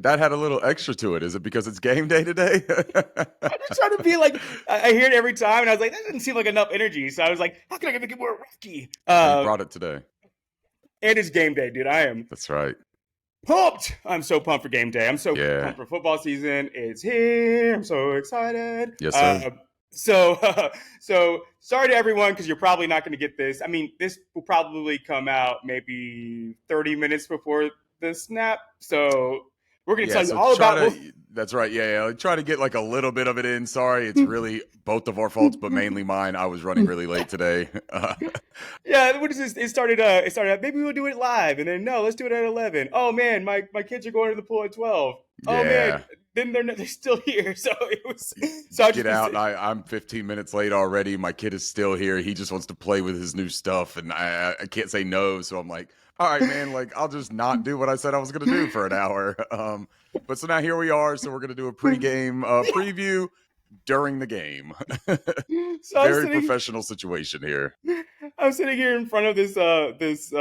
That had a little extra to it. Is it because it's game day today? I'm just trying to be like, I hear it every time, and I was like, that doesn't seem like enough energy. So I was like, how can I make it more rocky? You brought it today. And it's game day, dude. I am That's right. pumped. I'm so pumped for game day. I'm so Yeah. pumped for football season. It's here. I'm so excited. Yes, sir. So sorry to everyone because you're probably not going to get this. I mean, this will probably come out maybe 30 minutes before the snap. So we're going to tell you all about. That's right. Yeah. Try to get like a little bit of it in. Sorry, it's really both of our faults, but mainly mine. I was running really late today. Yeah, what is this? It started. Maybe we'll do it live, and then no, let's do it at 11. Oh man, my kids are going to the pool at 12. Oh man, then they're still here. So it was. So I get out. I'm 15 minutes late already. My kid is still here. He just wants to play with his new stuff, and I can't say no. So I'm like, all right, man. Like I'll just not do what I said I was going to do for an hour. But so now here we are. So we're going to do a pregame preview during the game. So very professional situation here. I'm sitting here in front of this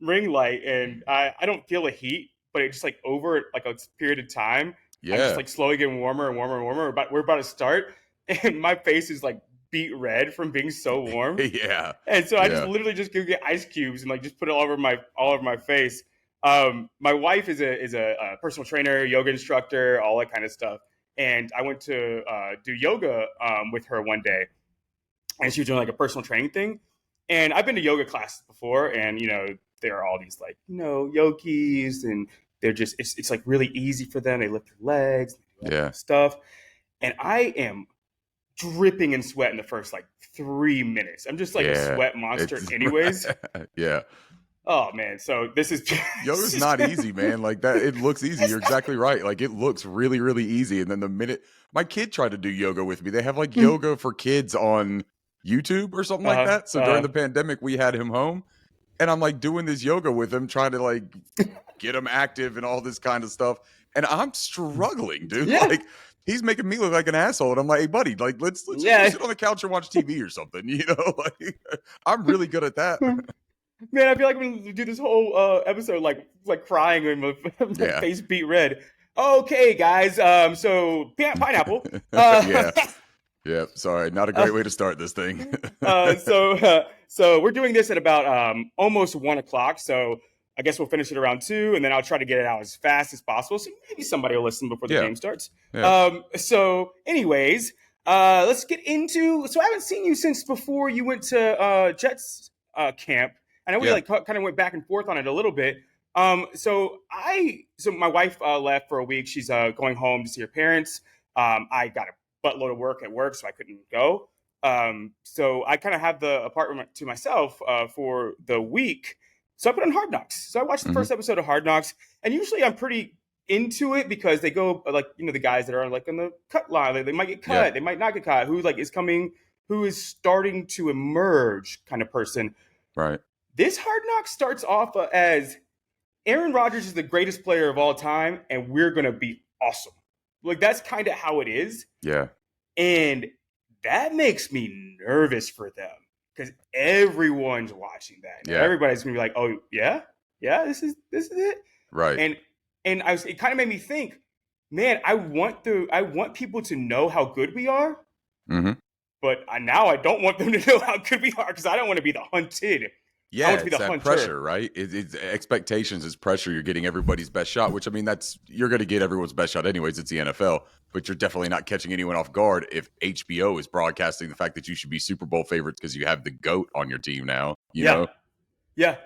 ring light, and I don't feel a heat, but it's just like over like a period of time. Yeah. I'm just like slowly getting warmer and warmer and warmer. But we're about to start, and my face is like beet red from being so warm. Yeah. And so I just literally just go get ice cubes and like just put it all over my face. My wife is a personal trainer, yoga instructor, all that kind of stuff. And I went to do yoga with her one day, and she was doing like a personal training thing. And I've been to yoga classes before, and there are all these like yogis, and they're just it's like really easy for them. They lift their legs, stuff, and I am dripping in sweat in the first like 3 minutes. I'm just like a sweat monster, anyways. Yeah. Oh man, so this is yoga's not easy, man. Like that, it looks easy. You're exactly right. Like it looks really, really easy. And then the minute my kid tried to do yoga with me, they have like yoga for kids on YouTube or something like that. So during the pandemic, we had him home, and I'm like doing this yoga with him, trying to like get him active and all this kind of stuff. And I'm struggling, dude. Yeah. Like he's making me look like an asshole. And I'm like, hey, buddy, like let's just sit on the couch and watch TV or something. Like I'm really good at that. Man, I feel like we do this whole episode like crying and my face beat red. Okay, guys. So pineapple. Yeah. Sorry, not a great way to start this thing. So we're doing this at about almost 1 o'clock. So I guess we'll finish it around 2, and then I'll try to get it out as fast as possible. So maybe somebody will listen before the game starts. Yeah. So anyways, let's get into. So I haven't seen you since before you went to Jets camp. I know we kind of went back and forth on it a little bit. So my wife left for a week. She's going home to see her parents. I got a buttload of work at work, so I couldn't go. So I kind of have the apartment to myself for the week. So I put on Hard Knocks. So I watched the first episode of Hard Knocks, and usually I'm pretty into it because they go like the guys that are like on the cut line. They might get cut, they might not get cut. Who like is coming? Who is starting to emerge? Kind of person, right? This Hard Knocks starts off as Aaron Rodgers is the greatest player of all time, and we're going to be awesome. Like, that's kind of how it is. Yeah. And that makes me nervous for them because everyone's watching that. Yeah. Everybody's going to be like, oh, yeah, this is it. Right. And it kind of made me think, man, I want people to know how good we are. Mm-hmm. But now I don't want them to know how good we are because I don't want to be the hunted. Yeah, it's that pressure, right? It's expectations, it's pressure. You're getting everybody's best shot, which I mean, you're going to get everyone's best shot anyways. It's the NFL, but you're definitely not catching anyone off guard if HBO is broadcasting the fact that you should be Super Bowl favorites because you have the GOAT on your team now. You know? Yeah.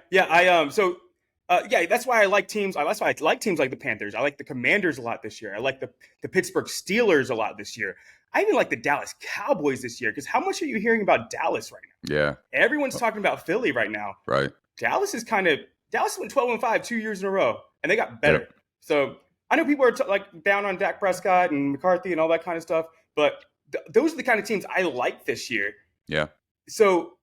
That's why I like teams. That's why I like teams like the Panthers. I like the Commanders a lot this year. I like the Pittsburgh Steelers a lot this year. I even like the Dallas Cowboys this year because how much are you hearing about Dallas right now? Yeah. Everyone's talking about Philly right now. Right. Dallas went 12-5 2 years in a row, and they got better. Yep. So I know people are down on Dak Prescott and McCarthy and all that kind of stuff, but those are the kind of teams I like this year. Yeah. So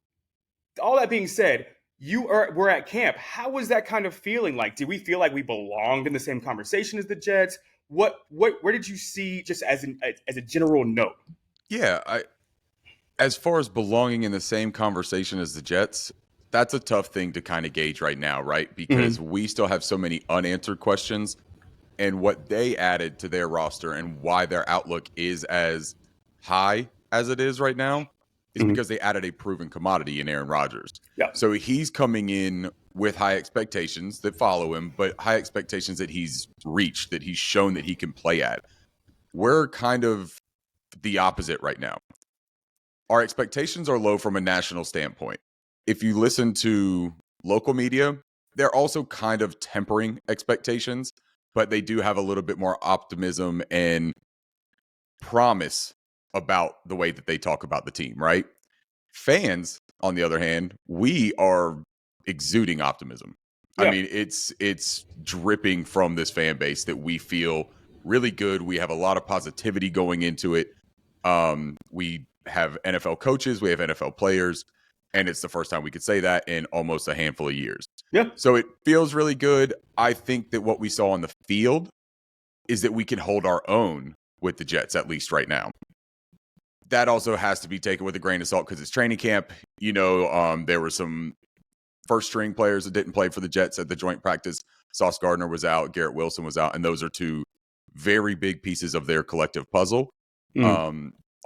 all that being said, we're at camp. How was that kind of feeling like? Did we feel like we belonged in the same conversation as the Jets? Where did you see just as a general note? Yeah, as far as belonging in the same conversation as the Jets, that's a tough thing to kind of gauge right now, right? Because we still have so many unanswered questions. and what they added to their roster and why their outlook is as high as it is right now is because they added a proven commodity in Aaron Rodgers. Yeah. So he's coming in with high expectations that follow him, but high expectations that he's reached, that he's shown that he can play at. We're kind of the opposite right now. Our expectations are low from a national standpoint. If you listen to local media, they're also kind of tempering expectations, but they do have a little bit more optimism and promise about the way that they talk about the team, right? Fans, on the other hand, we are exuding optimism. Yeah. I mean, it's dripping from this fan base that we feel really good. We have a lot of positivity going into it. We have NFL coaches, we have NFL players, and it's the first time we could say that in almost a handful of years. Yeah. So it feels really good. I think that what we saw on the field is that we can hold our own with the Jets, at least right now. That also has to be taken with a grain of salt because it's training camp. You know, there were some first string players that didn't play for the Jets at the joint practice. Sauce Gardner was out, Garrett Wilson was out, and those are two very big pieces of their collective puzzle.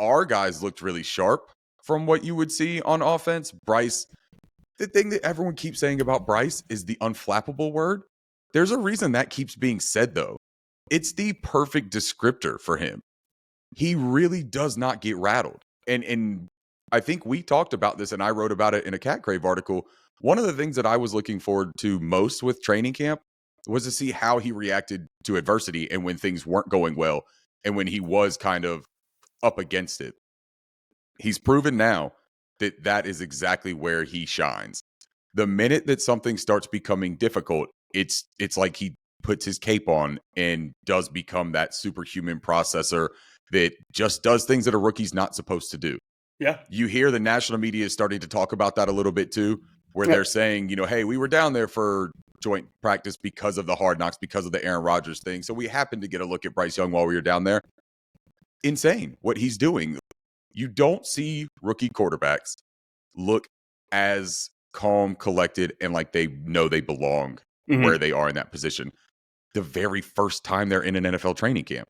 Our guys looked really sharp from what you would see on offense. Bryce, the thing that everyone keeps saying about Bryce is the unflappable word. There's a reason that keeps being said, though. It's the perfect descriptor for him. He really does not get rattled. And I think we talked about this, and I wrote about it in a Cat Crave article. One of the things that I was looking forward to most with training camp was to see how he reacted to adversity and when things weren't going well and when he was kind of up against it. He's proven now that that is exactly where he shines. The minute that something starts becoming difficult, it's like he puts his cape on and does become that superhuman processor that just does things that a rookie's not supposed to do. Yeah. You hear the national media is starting to talk about that a little bit too, where they're saying, you know, hey, we were down there for joint practice because of the hard knocks, because of the Aaron Rodgers thing. So we happened to get a look at Bryce Young while we were down there. Insane what he's doing. You don't see rookie quarterbacks look as calm, collected, and like they know they belong where they are in that position. The very first time they're in an NFL training camp.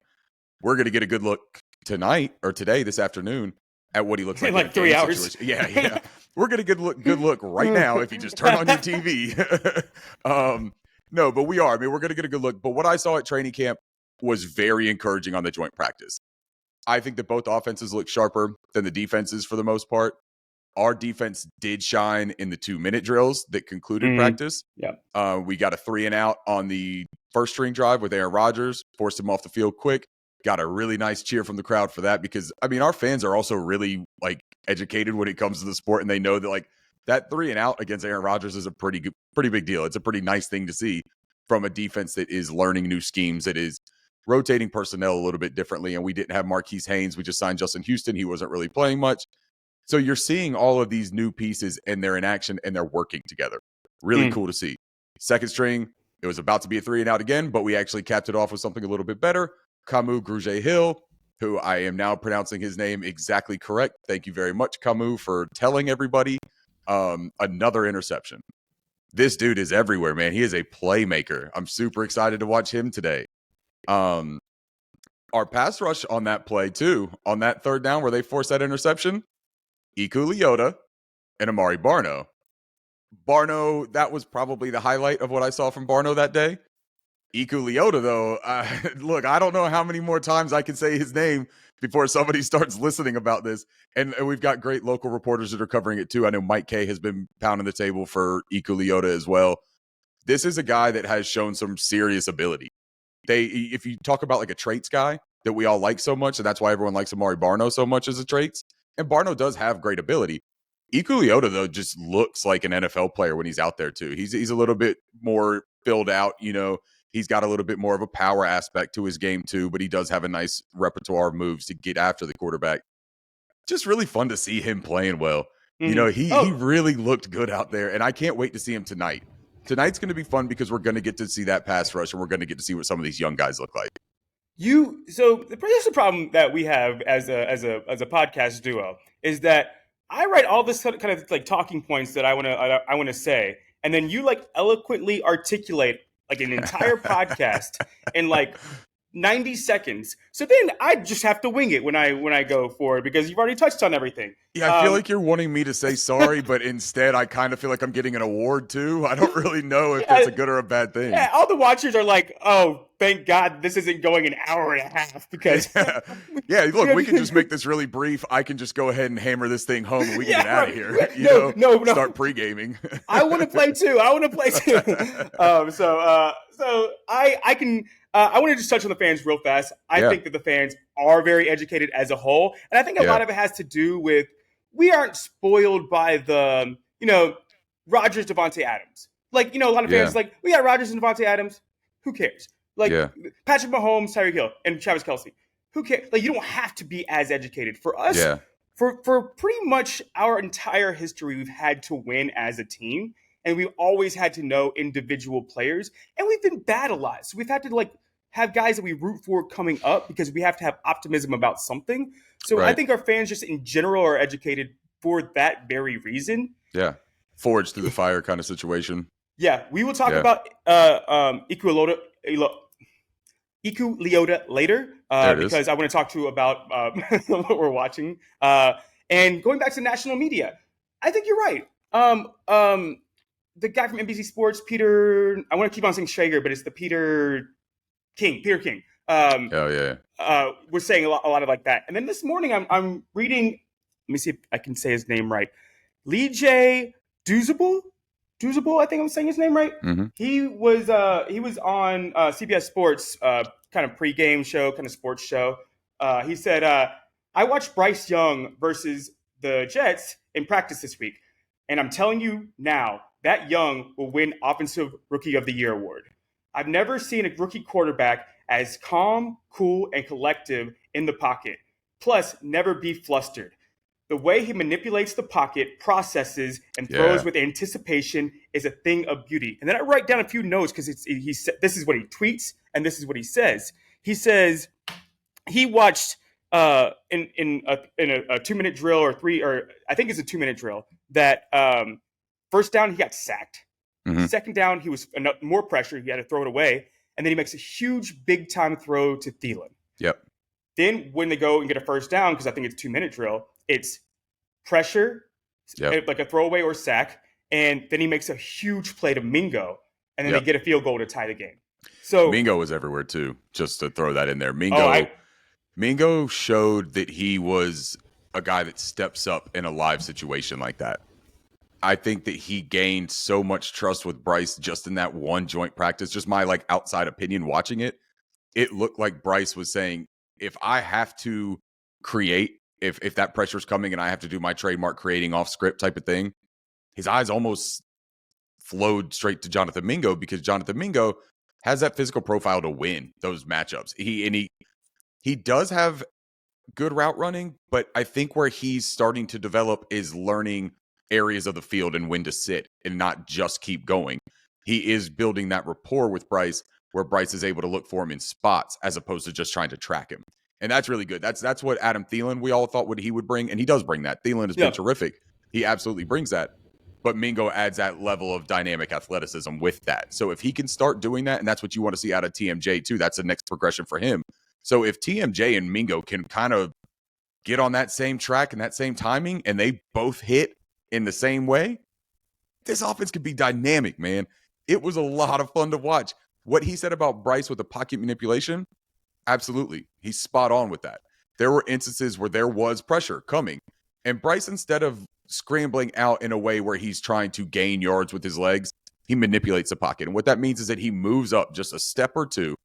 We're going to get a good look tonight or today, this afternoon, at what he looks like in like 3 hours. Situation. Yeah. We're going to get good look right now if you just turn on your TV. No, but we are. I mean, we're going to get a good look. But what I saw at training camp was very encouraging on the joint practice. I think that both offenses look sharper than the defenses for the most part. Our defense did shine in the 2-minute drills that concluded practice. Yeah. We got a 3 and out on the first string drive with Aaron Rodgers, forced him off the field quick. Got a really nice cheer from the crowd for that because, I mean, our fans are also really, like, educated when it comes to the sport, and they know that, like, that 3 and out against Aaron Rodgers is a pretty big deal. It's a pretty nice thing to see from a defense that is learning new schemes, that is rotating personnel a little bit differently, and we didn't have Marquise Haynes. We just signed Justin Houston. He wasn't really playing much. So you're seeing all of these new pieces, and they're in action, and they're working together. Really cool to see. Second string, it was about to be a 3 and out again, but we actually capped it off with something a little bit better. Camus Grugier-Hill, who I am now pronouncing his name exactly correct. Thank you very much, Camus, for telling everybody. Another interception. This dude is everywhere, man. He is a playmaker. I'm super excited to watch him today. Our pass rush on that play, too, on that third down where they forced that interception, Iku Leota and Amari Barno. Barno, that was probably the highlight of what I saw from Barno that day. Iku Leota, though, look, I don't know how many more times I can say his name before somebody starts listening about this. And we've got great local reporters that are covering it, too. I know Mike Kay has been pounding the table for Iku Leota as well. This is a guy that has shown some serious ability. If you talk about like a traits guy that we all like so much, and that's why everyone likes Amari Barno so much as a traits, and Barno does have great ability. Iku Leota, though, just looks like an NFL player when he's out there, too. He's a little bit more filled out, you know. He's got a little bit more of a power aspect to his game, too, but he does have a nice repertoire of moves to get after the quarterback. Just really fun to see him playing well. You know, he really looked good out there, and I can't wait to see him tonight. Tonight's going to be fun because we're going to get to see that pass rush, and we're going to get to see what some of these young guys look like. So that's the problem that we have as a podcast duo is that I write all this kind of like talking points that I want to say, and then you like eloquently articulate like an entire podcast in like 90 seconds. So then I just have to wing it when I go forward because you've already touched on everything. Yeah, I feel like you're wanting me to say sorry, but instead I kind of feel like I'm getting an award too. I don't really know if it's a good or a bad thing. Yeah, all the watchers are like, oh, thank God this isn't going an hour and a half because yeah, look, we can just make this really brief. I can just go ahead and hammer this thing home and we can get out of here. No. Start pre-gaming. I want to play too. So I can I want to just touch on the fans real fast. I think that the fans are very educated as a whole. And I think a lot of it has to do with we aren't spoiled by the, Rodgers, Devontae Adams. Like, a lot of fans like, we got Rodgers and Devontae Adams. Who cares? Like, Patrick Mahomes, Tyreek Hill, and Travis Kelce. Who cares? Like, you don't have to be as educated. For us, for pretty much our entire history, we've had to win as a team. And we've always had to know individual players. And we've been bad a lot. So we've had to, have guys that we root for coming up because we have to have optimism about something. So I think our fans just in general are educated for that very reason. Yeah. Forged through the fire kind of situation. Yeah. We will talk about Iku Leota later because I want to talk to you about what we're watching. And going back to national media, I think you're right. The guy from NBC Sports, Peter, I want to keep on saying Schrager, but it's the Peter King. Was saying a lot of like that. And then this morning I'm reading, let me see if I can say his name right. Lee J. Douzable, I think I'm saying his name right. Mm-hmm. He was on CBS Sports kind of pregame show, kind of sports show. He said, I watched Bryce Young versus the Jets in practice this week. And I'm telling you now, that Young will win Offensive Rookie of the Year award. I've never seen a rookie quarterback as calm, cool, and collective in the pocket. Plus, never be flustered. The way he manipulates the pocket, processes, and throws with anticipation is a thing of beauty. And then I write down a few notes because this is what he tweets and this is what he says. He says he watched in a 2-minute drill or I think it's a 2-minute drill that first down he got sacked. Mm-hmm. Second down he was more pressure. He had to throw it away. And then he makes a huge big time throw to Thielen. Yep. Then when they go and get a first down, because I think it's a 2-minute drill, it's pressure, like a throwaway or sack, and then he makes a huge play to Mingo, and then they get a field goal to tie the game. So Mingo was everywhere too, just to throw that in there. Mingo showed that he was a guy that steps up in a live situation like that. I think that he gained so much trust with Bryce just in that one joint practice. Just my outside opinion watching it, it looked like Bryce was saying, if I have to create, if that pressure's coming and I have to do my trademark creating off script type of thing, his eyes almost flowed straight to Jonathan Mingo because Jonathan Mingo has that physical profile to win those matchups. He does have good route running, but I think where he's starting to develop is learning areas of the field and when to sit and not just keep going. He is building that rapport with Bryce where Bryce is able to look for him in spots as opposed to just trying to track him. And that's really good. That's what Adam Thielen, we all thought he would bring, and he does bring that. Thielen has been terrific. He absolutely brings that. But Mingo adds that level of dynamic athleticism with that. So if he can start doing that, and that's what you want to see out of TMJ too, that's the next progression for him. So if TMJ and Mingo can kind of get on that same track and that same timing, and they both hit in the same way, this offense could be dynamic, man. It was a lot of fun to watch. What he said about Bryce with the pocket manipulation, absolutely. He's spot on with that. There were instances where there was pressure coming, and Bryce, instead of scrambling out in a way where he's trying to gain yards with his legs, he manipulates the pocket. And what that means is that he moves up just a step or two,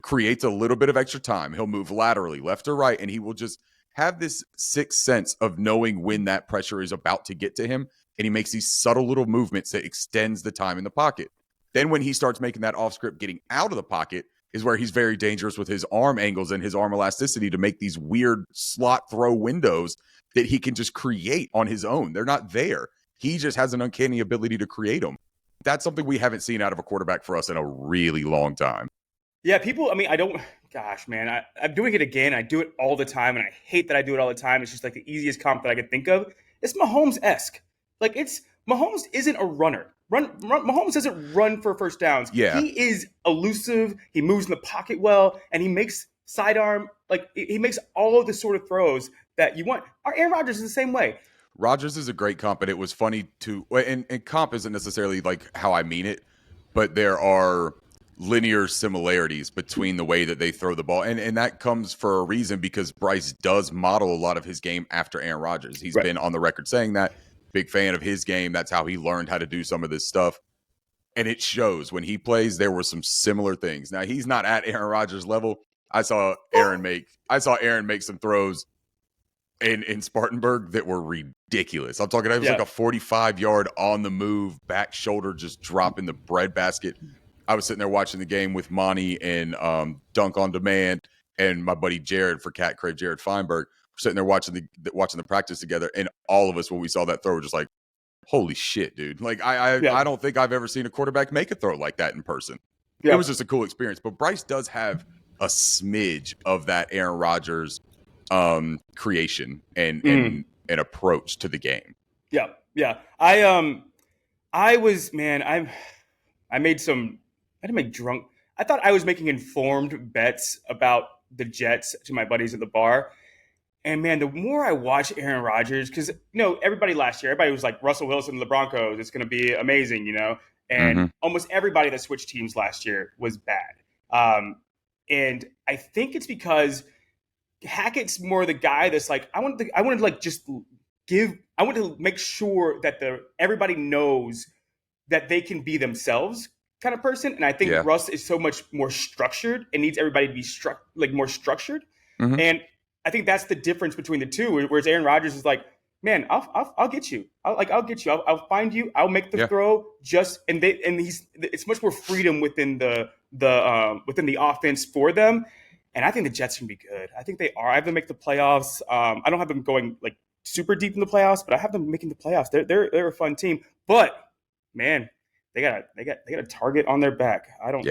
creates a little bit of extra time. He'll move laterally, left or right, and he will just have this sixth sense of knowing when that pressure is about to get to him. And he makes these subtle little movements that extends the time in the pocket. Then when he starts making that off script, getting out of the pocket is where he's very dangerous with his arm angles and his arm elasticity to make these weird slot throw windows that he can just create on his own. They're not there. He just has an uncanny ability to create them. That's something we haven't seen out of a quarterback for us in a really long time. Yeah, I'm doing it again. I do it all the time, and I hate that I do it all the time. It's just like the easiest comp that I could think of. It's Mahomes-esque. Mahomes isn't a runner. Mahomes doesn't run for first downs. Yeah. He is elusive. He moves in the pocket well, and he makes sidearm, like he makes all of the sort of throws that you want. Our Aaron Rodgers is the same way. Rodgers is a great comp, and it was funny to and comp isn't necessarily like how I mean it, but there are linear similarities between the way that they throw the ball. And that comes for a reason, because Bryce does model a lot of his game after Aaron Rodgers. He's been on the record saying that. Big fan of his game. That's how he learned how to do some of this stuff. And it shows when he plays. There were some similar things. Now, he's not at Aaron Rodgers' level. I saw Aaron make some throws in Spartanburg that were ridiculous. I'm talking, it was like a 45-yard on the move, back shoulder, just dropping the breadbasket. I was sitting there watching the game with Monty and Dunk on Demand and my buddy Jared for Cat Crave, Jared Feinberg. We're sitting there watching the practice together, and all of us, when we saw that throw, were just like, holy shit, dude. Like, I don't think I've ever seen a quarterback make a throw like that in person. Yeah. It was just a cool experience. But Bryce does have a smidge of that Aaron Rodgers creation and approach to the game. Yeah. I thought I was making informed bets about the Jets to my buddies at the bar. And man, the more I watch Aaron Rodgers, because everybody was like, Russell Wilson and the Broncos, it's going to be amazing, and almost everybody that switched teams last year was bad. And I think it's because Hackett's more the guy that's like, I wanted to make sure that everybody knows that they can be themselves kind of person. And I think Russ is so much more structured and needs everybody to be more structured. Mm-hmm. And I think that's the difference between the two. Whereas Aaron Rodgers is like, man, I'll get you. I'll get you. I'll find you. I'll make the throw. It's much more freedom within the offense for them. And I think the Jets can be good. I think they are. I have them make the playoffs. I don't have them going like super deep in the playoffs, but I have them making the playoffs. They're a fun team. But man, they got a target on their back. I don't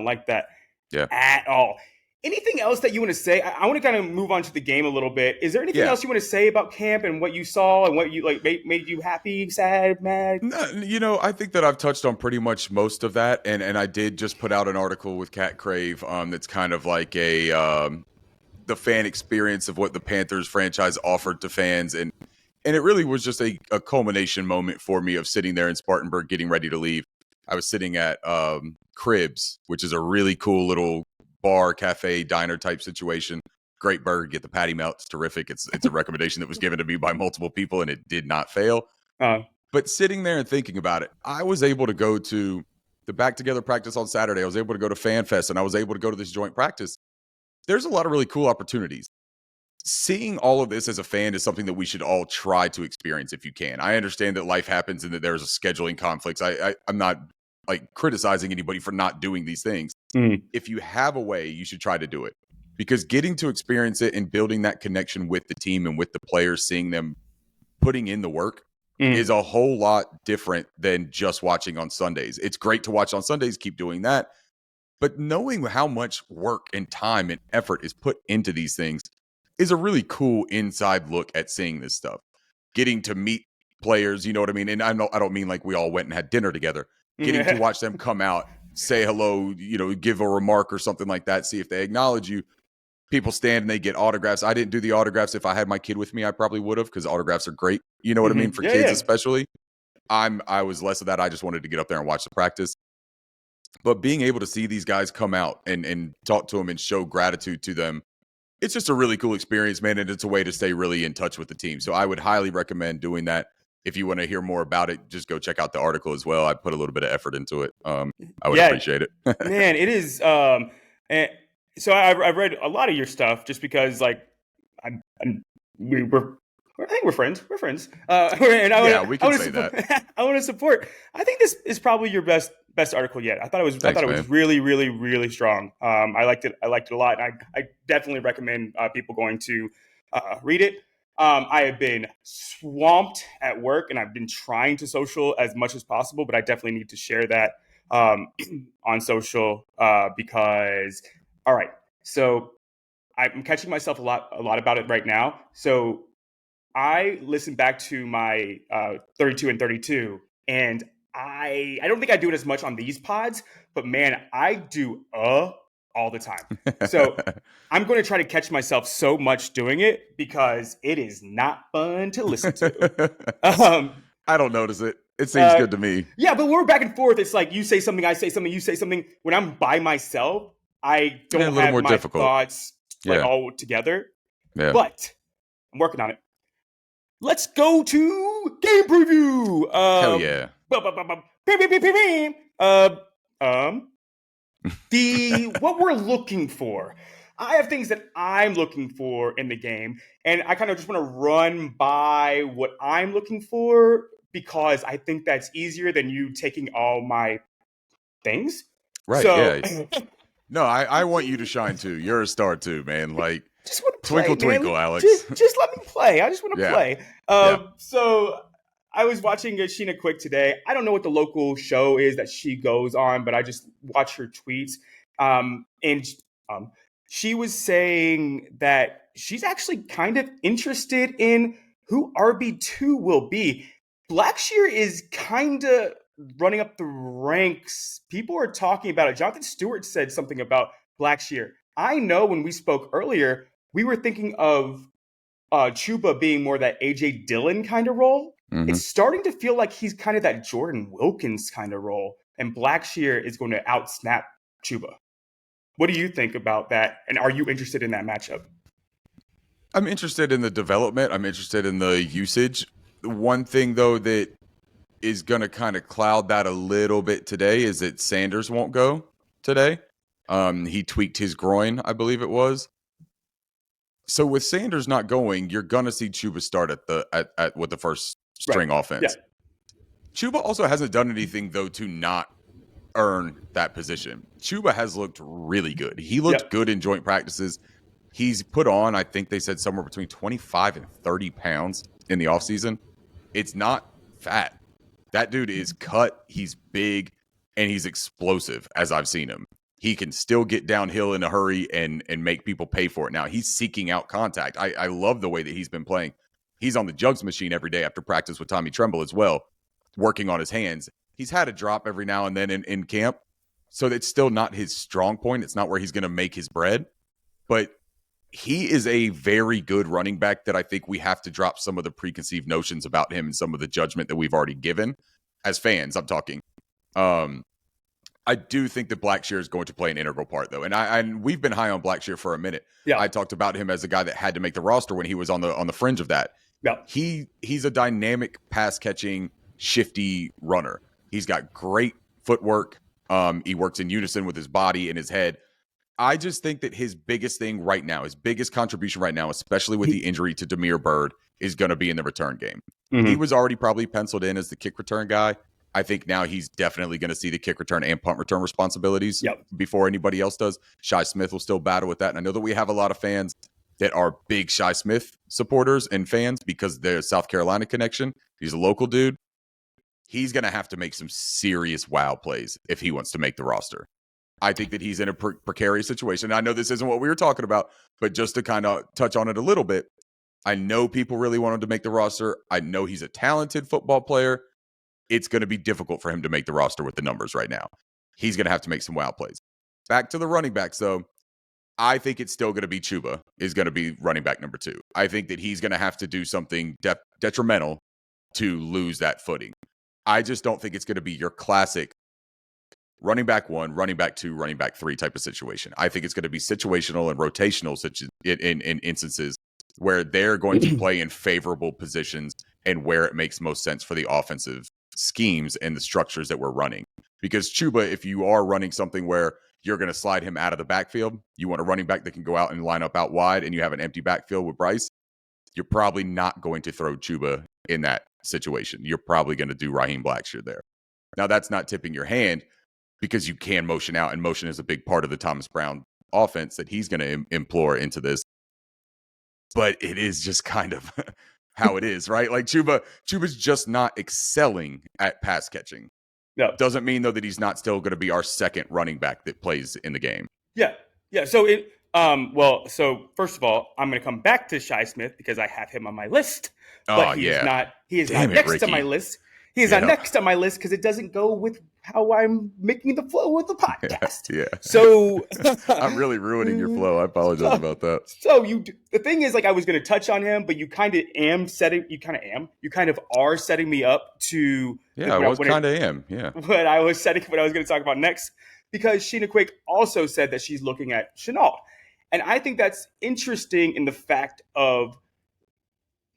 like that at all. Anything else that you want to say? I want to kind of move on to the game a little bit. Is there anything else you want to say about camp and what you saw and what you made you happy, sad, mad? No, I think that I've touched on pretty much most of that, and I did just put out an article with Cat Crave that's kind of like the fan experience of what the Panthers franchise offered to fans, and it really was just a culmination moment for me of sitting there in Spartanburg getting ready to leave. I was sitting at Cribs, which is a really cool little bar, cafe, diner type situation. Great burger, get the patty melt. It's terrific. It's a recommendation that was given to me by multiple people, and it did not fail. But sitting there and thinking about it, I was able to go to the back together practice on Saturday. I was able to go to Fan Fest, and I was able to go to this joint practice. There's a lot of really cool opportunities. Seeing all of this as a fan is something that we should all try to experience if you can. I understand that life happens and that there's a scheduling conflicts. I'm not like criticizing anybody for not doing these things. If you have a way, you should try to do it, because getting to experience it and building that connection with the team and with the players, seeing them putting in the work is a whole lot different than just watching on Sundays. It's great to watch on Sundays, keep doing that. But knowing how much work and time and effort is put into these things is a really cool inside look at seeing this stuff. Getting to meet players, you know what I mean? And I don't mean like we all went and had dinner together. Getting to watch them come out, say hello, give a remark or something like that, see if they acknowledge you. People stand and they get autographs. I didn't do the autographs. If I had my kid with me, I probably would have, because autographs are great. You know what I mean? For kids especially. I was less of that. I just wanted to get up there and watch the practice. But being able to see these guys come out and talk to them and show gratitude to them, it's just a really cool experience, man. And it's a way to stay really in touch with the team. So I would highly recommend doing that. If you want to hear more about it, just go check out the article as well. I put a little bit of effort into it. I would appreciate it. Man, it is. And so I've read a lot of your stuff just because, like, I think we're friends. We're friends. And we can say that. I want to support. I think this is probably your best article yet. I thought it was really, really, really strong. I liked it. I liked it a lot. And I definitely recommend people going to read it. I have been swamped at work, and I've been trying to social as much as possible, but I definitely need to share that on social because, all right, so I'm catching myself a lot about it right now. So I listened back to my 32 and 32, and I don't think I do it as much on these pods, but man, I do all the time. So I'm going to try to catch myself so much doing it because it is not fun to listen to. I don't notice it. It seems good to me. Yeah, but we're back and forth. It's like you say something, I say something, you say something. When I'm by myself, I don't have my thoughts like all together. Yeah. But I'm working on it. Let's go to game preview. Hell yeah. What we're looking for. I have things that I'm looking for in the game, and I kind of just want to run by what I'm looking for because I think that's easier than you taking all my things. Right. So, yeah. No, I want you to shine too. You're a star too, man. Like, just want to twinkle, play, twinkle, man. Alex. Just let me play. I just want to play. So I was watching Sheena Quick today. I don't know what the local show is that she goes on, but I just watch her tweets. And she was saying that she's actually kind of interested in who RB2 will be. Blackshear is kind of running up the ranks. People are talking about it. Jonathan Stewart said something about Blackshear. I know when we spoke earlier, we were thinking of Chuba being more that AJ Dillon kind of role. Mm-hmm. It's starting to feel like he's kind of that Jordan Wilkins kind of role, and Blackshear is going to outsnap Chuba. What do you think about that? And are you interested in that matchup? I'm interested in the development. I'm interested in the usage. One thing, though, that is going to kind of cloud that a little bit today is that Sanders won't go today. He tweaked his groin, I believe it was. So with Sanders not going, you're going to see Chuba start at with the first string offense. Yeah. Chuba also hasn't done anything, though, to not earn that position. Chuba has looked really good. He looked good in joint practices. He's put on, I think they said, somewhere between 25 and 30 pounds in the offseason. It's not fat. That dude is cut. He's big, and he's explosive, as I've seen him. He can still get downhill in a hurry and make people pay for it. Now, he's seeking out contact. I love the way that he's been playing. He's on the jugs machine every day after practice with Tommy Tremble as well, working on his hands. He's had a drop every now and then in camp, so it's still not his strong point. It's not where he's going to make his bread, but he is a very good running back that I think we have to drop some of the preconceived notions about him and some of the judgment that we've already given as fans. I'm talking. I do think that Blackshear is going to play an integral part, though, and we've been high on Blackshear for a minute. Yeah. I talked about him as a guy that had to make the roster when he was on the fringe of that. Yeah. He's a dynamic pass catching, shifty runner. He's got great footwork. He works in unison with his body and his head. I just think that his biggest thing right now, his biggest contribution right now, especially with the injury to Damiere Byrd, is going to be in the return game. Mm-hmm. He was already probably penciled in as the kick return guy. I think now he's definitely going to see the kick return and punt return responsibilities before anybody else does. Shi Smith will still battle with that. And I know that we have a lot of fans that are big Shi Smith supporters and fans because there's South Carolina connection. He's a local dude. He's going to have to make some serious wow plays if he wants to make the roster. I think that he's in a precarious situation. I know this isn't what we were talking about, but just to kind of touch on it a little bit, I know people really want him to make the roster. I know he's a talented football player. It's going to be difficult for him to make the roster with the numbers right now. He's going to have to make some wow plays. Back to the running backs, though. I think it's still going to be Chuba is going to be running back number 2. I think that he's going to have to do something detrimental to lose that footing. I just don't think it's going to be your classic running back 1, running back 2, running back 3 type of situation. I think it's going to be situational and rotational such as in instances where they're going to play in favorable positions and where it makes most sense for the offensive schemes and the structures that we're running. Because Chuba, if you are running something where you're going to slide him out of the backfield, you want a running back that can go out and line up out wide, and you have an empty backfield with Bryce, you're probably not going to throw Chuba in that situation. You're probably going to do Raheem Blackshear there. Now, that's not tipping your hand because you can motion out, and motion is a big part of the Thomas Brown offense that he's going to implore into this. But it is just kind of how it is, right? Like Chuba's just not excelling at pass catching. No. Doesn't mean, though, that he's not still going to be our second running back that plays in the game. Yeah. So so first of all, I'm going to come back to Shi Smith because I have him on my list. But he is not next to my list. He is not next on my list because it doesn't go with how I'm making the flow of the podcast. Yeah. So I'm really ruining your flow. I apologize about that. So the thing is, like, I was going to touch on him, but you kind of are setting me up to. Yeah, I was kind of am. Yeah. What I was going to talk about next, because Sheena Quick also said that she's looking at Chenault. And I think that's interesting in the fact of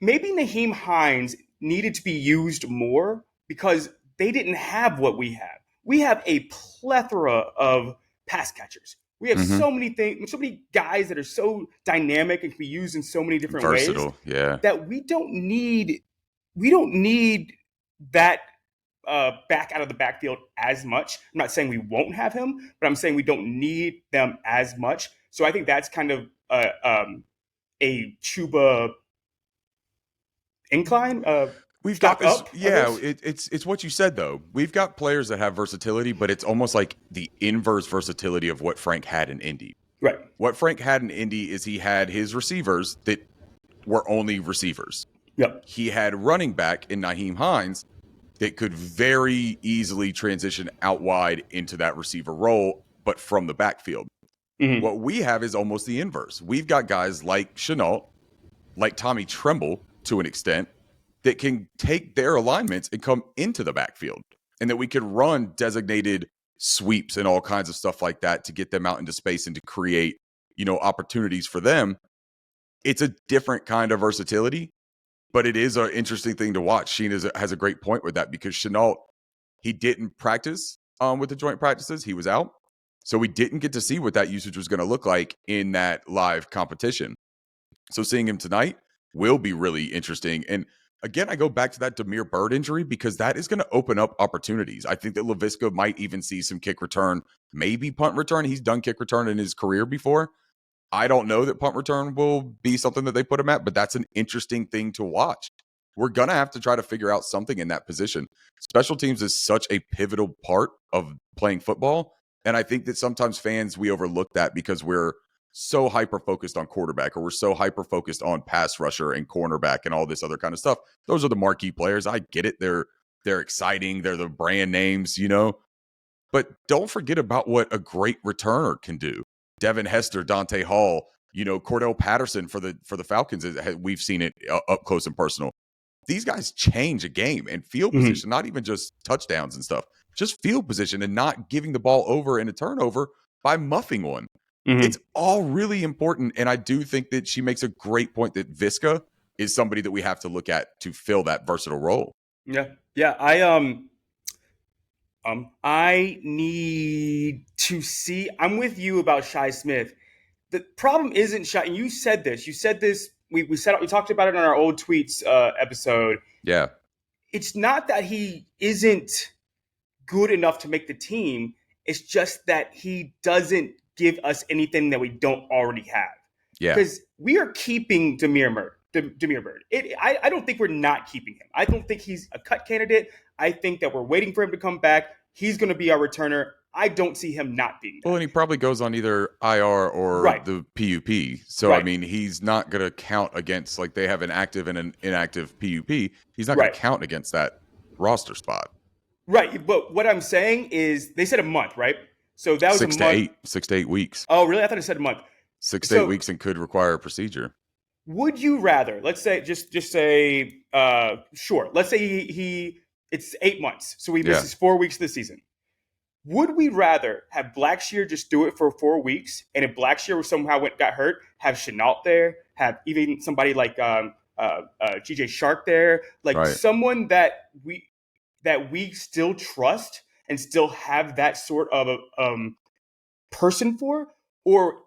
maybe Nyheim Hines needed to be used more because they didn't have what we have. We have a plethora of pass catchers. We have so many things, so many guys that are so dynamic and can be used in so many different ways. Yeah. That we don't need that back out of the backfield as much. I'm not saying we won't have him, but I'm saying we don't need them as much. So I think that's kind of a Chuba incline. We've got this, up, it's what you said though. We've got players that have versatility, but it's almost like the inverse versatility of what Frank had in Indy. Right. What Frank had in Indy is he had his receivers that were only receivers. Yep. He had running back in Nyheim Hines that could very easily transition out wide into that receiver role, but from the backfield. What we have is almost the inverse. We've got guys like Chenault, like Tommy Tremble to an extent, that can take their alignments and come into the backfield, and that we can run designated sweeps and all kinds of stuff like that to get them out into space and to create, opportunities for them. It's a different kind of versatility, but it is an interesting thing to watch. Sheena has a great point with that because Chenault, he didn't practice with the joint practices. He was out. So we didn't get to see what that usage was going to look like in that live competition. So seeing him tonight will be really interesting. And again, I go back to that Damiere Byrd injury because that is going to open up opportunities. I think that Laviska might even see some kick return, maybe punt return. He's done kick return in his career before. I don't know that punt return will be something that they put him at, but that's an interesting thing to watch. We're going to have to try to figure out something in that position. Special teams is such a pivotal part of playing football. And I think that sometimes fans, we overlook that because we're so hyper-focused on quarterback, or we're so hyper-focused on pass rusher and cornerback and all this other kind of stuff. Those are the marquee players. I get it. They're exciting. They're the brand names, But don't forget about what a great returner can do. Devin Hester, Dante Hall, Cordell Patterson for the Falcons. We've seen it up close and personal. These guys change a game and field position, not even just touchdowns and stuff, just field position and not giving the ball over in a turnover by muffing one. It's all really important. And I do think that she makes a great point that Viska is somebody that we have to look at to fill that versatile role. Yeah. Yeah. I need to see. I'm with you about Shi Smith. The problem isn't Shi, and you said this. We talked about it on our old tweets episode. Yeah. It's not that he isn't good enough to make the team. It's just that he doesn't give us anything that we don't already have. Yeah. Because we are keeping Damiere Byrd. I don't think we're not keeping him. I don't think he's a cut candidate. I think that we're waiting for him to come back. He's going to be our returner. I don't see him not being that. Well, and he probably goes on either IR or the PUP. So, I mean, he's not going to count against, like, they have an active and an inactive PUP. He's not going to count against that roster spot. Right. But what I'm saying is they said a month, right? So that was 6 to 8 weeks. Oh, really? I thought it said a month. 6 to 8 weeks and could require a procedure. Would you rather, let's say, just say, sure. Let's say it's 8 months. So he misses 4 weeks of the season. Would we rather have Blackshear just do it for 4 weeks, and if Blackshear somehow got hurt, have Chenault there, have even somebody like GJ Shark there, like someone that we still trust and still have that sort of person for, or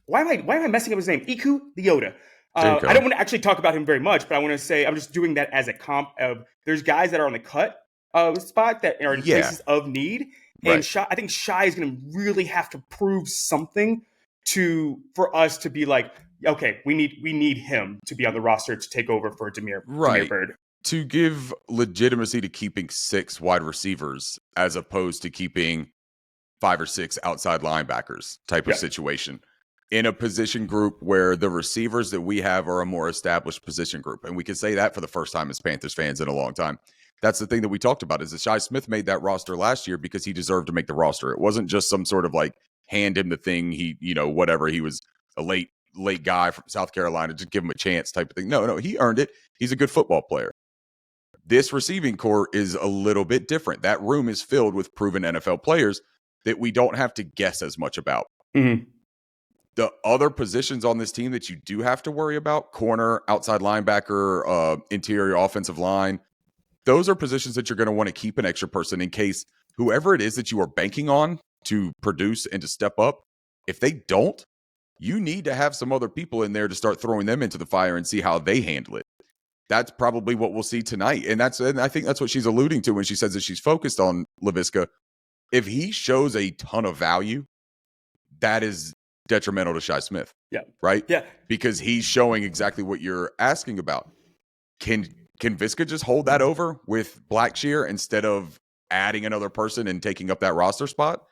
why am I messing up his name? Iku Leota. I don't want to actually talk about him very much, but I want to say I'm just doing that as a comp of there's guys that are on the cut spot that are in places of need. And I think Shi is going to really have to prove something for us to be like, okay, we need him to be on the roster to take over for Damiere Byrd. To give legitimacy to keeping 6 wide receivers as opposed to keeping 5 or 6 outside linebackers type of situation. in a position group where the receivers that we have are a more established position group. And we can say that for the first time as Panthers fans in a long time. That's the thing that we talked about is that Shi Smith made that roster last year because he deserved to make the roster. It wasn't just some sort of like hand him the thing. He, whatever. He was a late guy from South Carolina. Just give him a chance type of thing. No, he earned it. He's a good football player. This receiving core is a little bit different. That room is filled with proven NFL players that we don't have to guess as much about. Mm-hmm. The other positions on this team that you do have to worry about, corner, outside linebacker, interior offensive line, those are positions that you're going to want to keep an extra person in case whoever it is that you are banking on to produce and to step up, if they don't, you need to have some other people in there to start throwing them into the fire and see how they handle it. That's probably what we'll see tonight. And I think that's what she's alluding to when she says that she's focused on Laviska. If he shows a ton of value, that is detrimental to Shi Smith. Yeah. Right? Yeah. Because he's showing exactly what you're asking about. Can Viska just hold that over with Blackshear instead of adding another person and taking up that roster spot?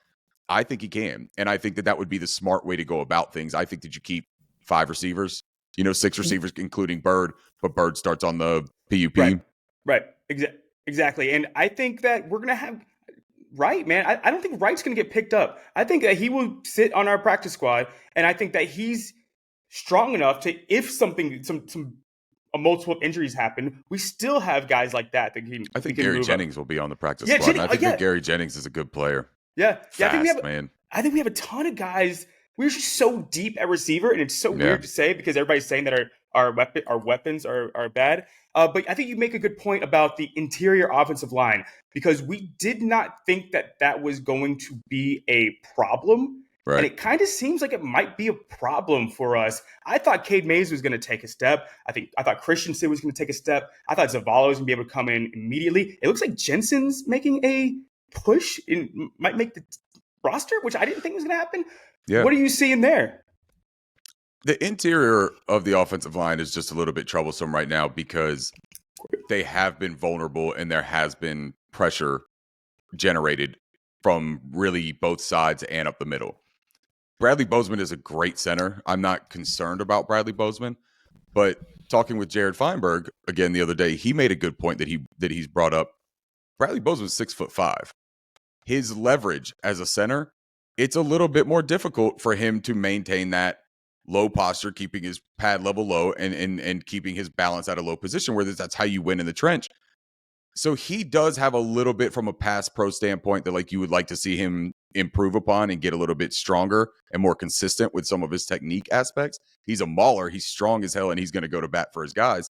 I think he can. And I think that would be the smart way to go about things. I think that you keep 5 receivers, 6 receivers, including Bird, but Bird starts on the PUP. Right. Exactly. And I think that we're going to have Wright, man. I don't think Wright's going to get picked up. I think that he will sit on our practice squad, and I think that he's strong enough to, if something, some multiple injuries happen, we still have guys like that. I think Gary Jennings will be on the practice squad. I think that Gary Jennings is a good player. Yeah. Fast, I think we have a ton of guys. We're just so deep at receiver, and it's so weird to say because everybody's saying that our weapons are bad. But I think you make a good point about the interior offensive line because we did not think that was going to be a problem. Right. And it kind of seems like it might be a problem for us. I thought Cade Mays was going to take a step. I thought Christensen was going to take a step. I thought Zavala was going to be able to come in immediately. It looks like Jensen's making a push and might make the roster, which I didn't think was going to happen. Yeah. What are you seeing there? The interior of the offensive line is just a little bit troublesome right now because they have been vulnerable and there has been pressure generated from really both sides and up the middle. Bradley Bozeman is a great center. I'm not concerned about Bradley Bozeman, but talking with Jared Feinberg again the other day, he made a good point that he's brought up. Bradley Bozeman's 6'5". His leverage as a center, it's a little bit more difficult for him to maintain that low posture, keeping his pad level low and keeping his balance at a low position where that's how you win in the trench. So he does have a little bit from a pass pro standpoint that like you would like to see him improve upon and get a little bit stronger and more consistent with some of his technique aspects. He's a mauler. He's strong as hell and he's going to go to bat for his guys.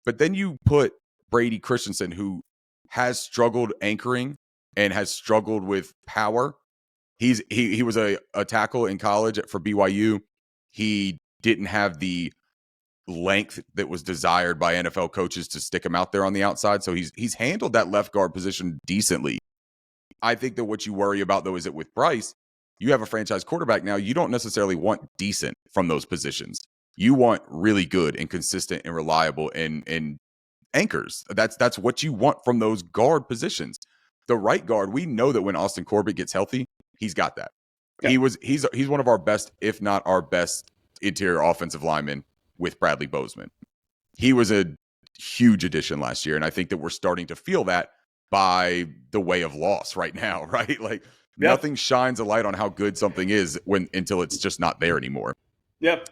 But then you put Brady Christensen, who has struggled anchoring and has struggled with power. He was a tackle in college for BYU. He didn't have the length that was desired by NFL coaches to stick him out there on the outside. So he's handled that left guard position decently. I think that what you worry about, though, is that with Bryce, you have a franchise quarterback now. You don't necessarily want decent from those positions. You want really good and consistent and reliable and anchors. That's what you want from those guard positions. The right guard, we know that when Austin Corbett gets healthy, he's got that. Yeah. He's one of our best, if not our best, interior offensive linemen with Bradley Bozeman. He was a huge addition last year, and I think that we're starting to feel that by the way of loss right now, right? Like nothing shines a light on how good something is until it's just not there anymore. Yep.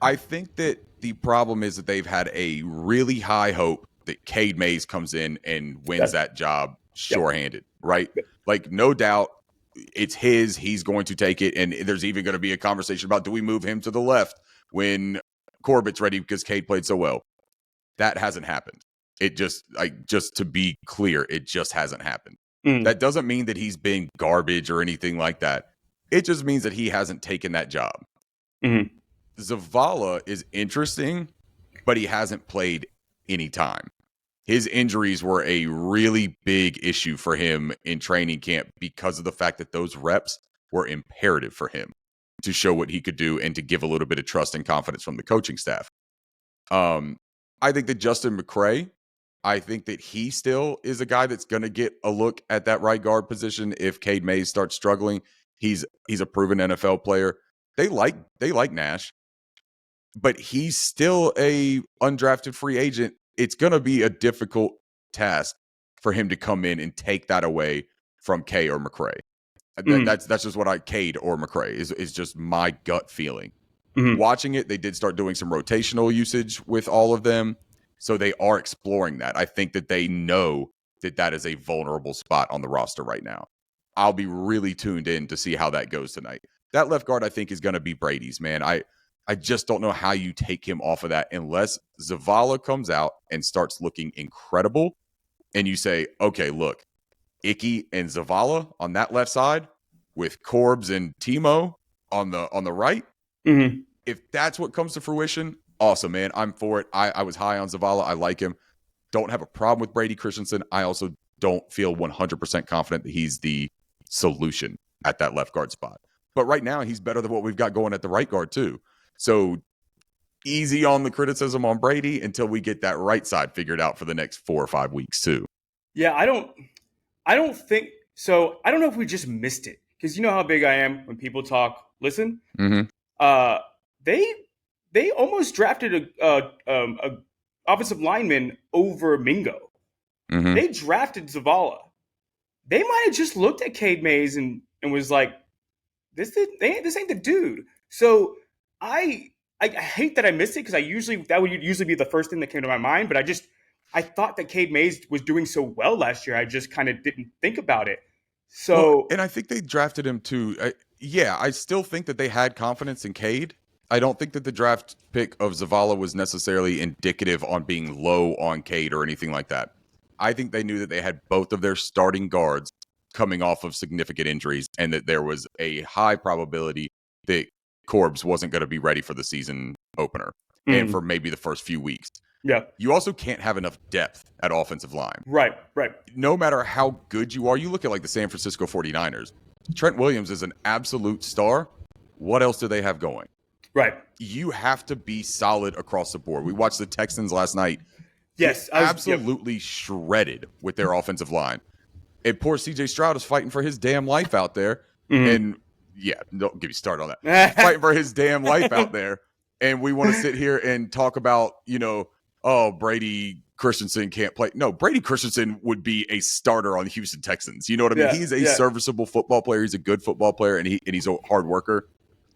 I think that the problem is that they've had a really high hope that Cade Mays comes in and wins that job sure-handed, right? Like no doubt it's he's going to take it. And there's even going to be a conversation about, do we move him to the left when Corbett's ready because Cade played so well? That hasn't happened. It just to be clear, it just hasn't happened. That doesn't mean that he's been garbage or anything like that. It just means that he hasn't taken that job. Mm-hmm. Zavala is interesting, but he hasn't played any time. His injuries were a really big issue for him in training camp because of the fact that those reps were imperative for him to show what he could do and to give a little bit of trust and confidence from the coaching staff. I think that Justin McCray, I think that he still is a guy that's going to get a look at that right guard position if Cade Mays starts struggling. He's a proven NFL player. they like Nash, but he's still a undrafted free agent. It's going to be a difficult task for him to come in and take that away from K or McCray. That's just what Cade or McCray is just my gut feeling. Watching it, they did start doing some rotational usage with all of them. So they are exploring that. I think that they know that is a vulnerable spot on the roster right now. I'll be really tuned in to see how that goes tonight. That left guard, I think, is going to be Brady's, man. I just don't know how you take him off of that unless Zavala comes out and starts looking incredible. And you say, okay, look, Icky and Zavala on that left side with Corbs and Timo on the right. If that's what comes to fruition, awesome, man. I'm for it. I was high on Zavala. I like him. Don't have a problem with Brady Christensen. I also don't feel 100% confident that he's the solution at that left guard spot. But right now, he's better than what we've got going at the right guard, too. So easy on the criticism on Brady until we get that right side figured out for the next 4 or 5 weeks, too. Yeah, I don't think so. I don't know if we just missed it because you know how big I am when people talk. Listen, they almost drafted a offensive lineman over Mingo. They drafted Zavala. They might have just looked at Cade Mays and was like, this ain't the dude. So I hate that I missed it because that would usually be the first thing that came to my mind. But I thought that Cade Mays was doing so well last year. I just kind of didn't think about it. So and I think they drafted him too. I still think that they had confidence in Cade. I don't think that the draft pick of Zavala was necessarily indicative on being low on Cade or anything like that. I think they knew that they had both of their starting guards coming off of significant injuries and that there was a high probability that Corbs wasn't going to be ready for the season opener and for maybe the first few weeks. Yeah. You also can't have enough depth at offensive line. Right. No matter how good you are, you look at like the San Francisco 49ers. Trent Williams is an absolute star. What else do they have going? Right. You have to be solid across the board. We watched the Texans last night. Yes. Absolutely shredded with their offensive line. And poor CJ Stroud is fighting for his damn life out there. And don't get me started on that. Fighting for his damn life out there. And we want to sit here and talk about, Brady Christensen can't play. No, Brady Christensen would be a starter on the Houston Texans. You know what I mean? He's a serviceable football player. He's a good football player, and he's a hard worker.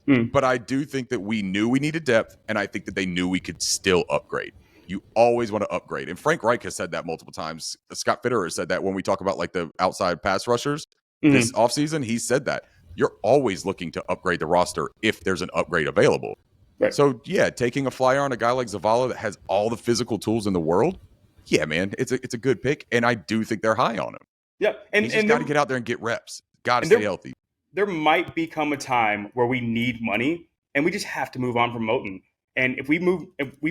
But I do think that we knew we needed depth, and I think that they knew we could still upgrade. You always want to upgrade. And Frank Reich has said that multiple times. Scott Fitterer has said that when we talk about like the outside pass rushers this offseason. He said that. You're always looking to upgrade the roster if there's an upgrade available. Right. So, taking a flyer on a guy like Zavala that has all the physical tools in the world, man, it's a good pick. And I do think they're high on him. Yeah. And he's just got to get out there and get reps. Got to stay healthy. There might become a time where we need money and we just have to move on from Moton. And if we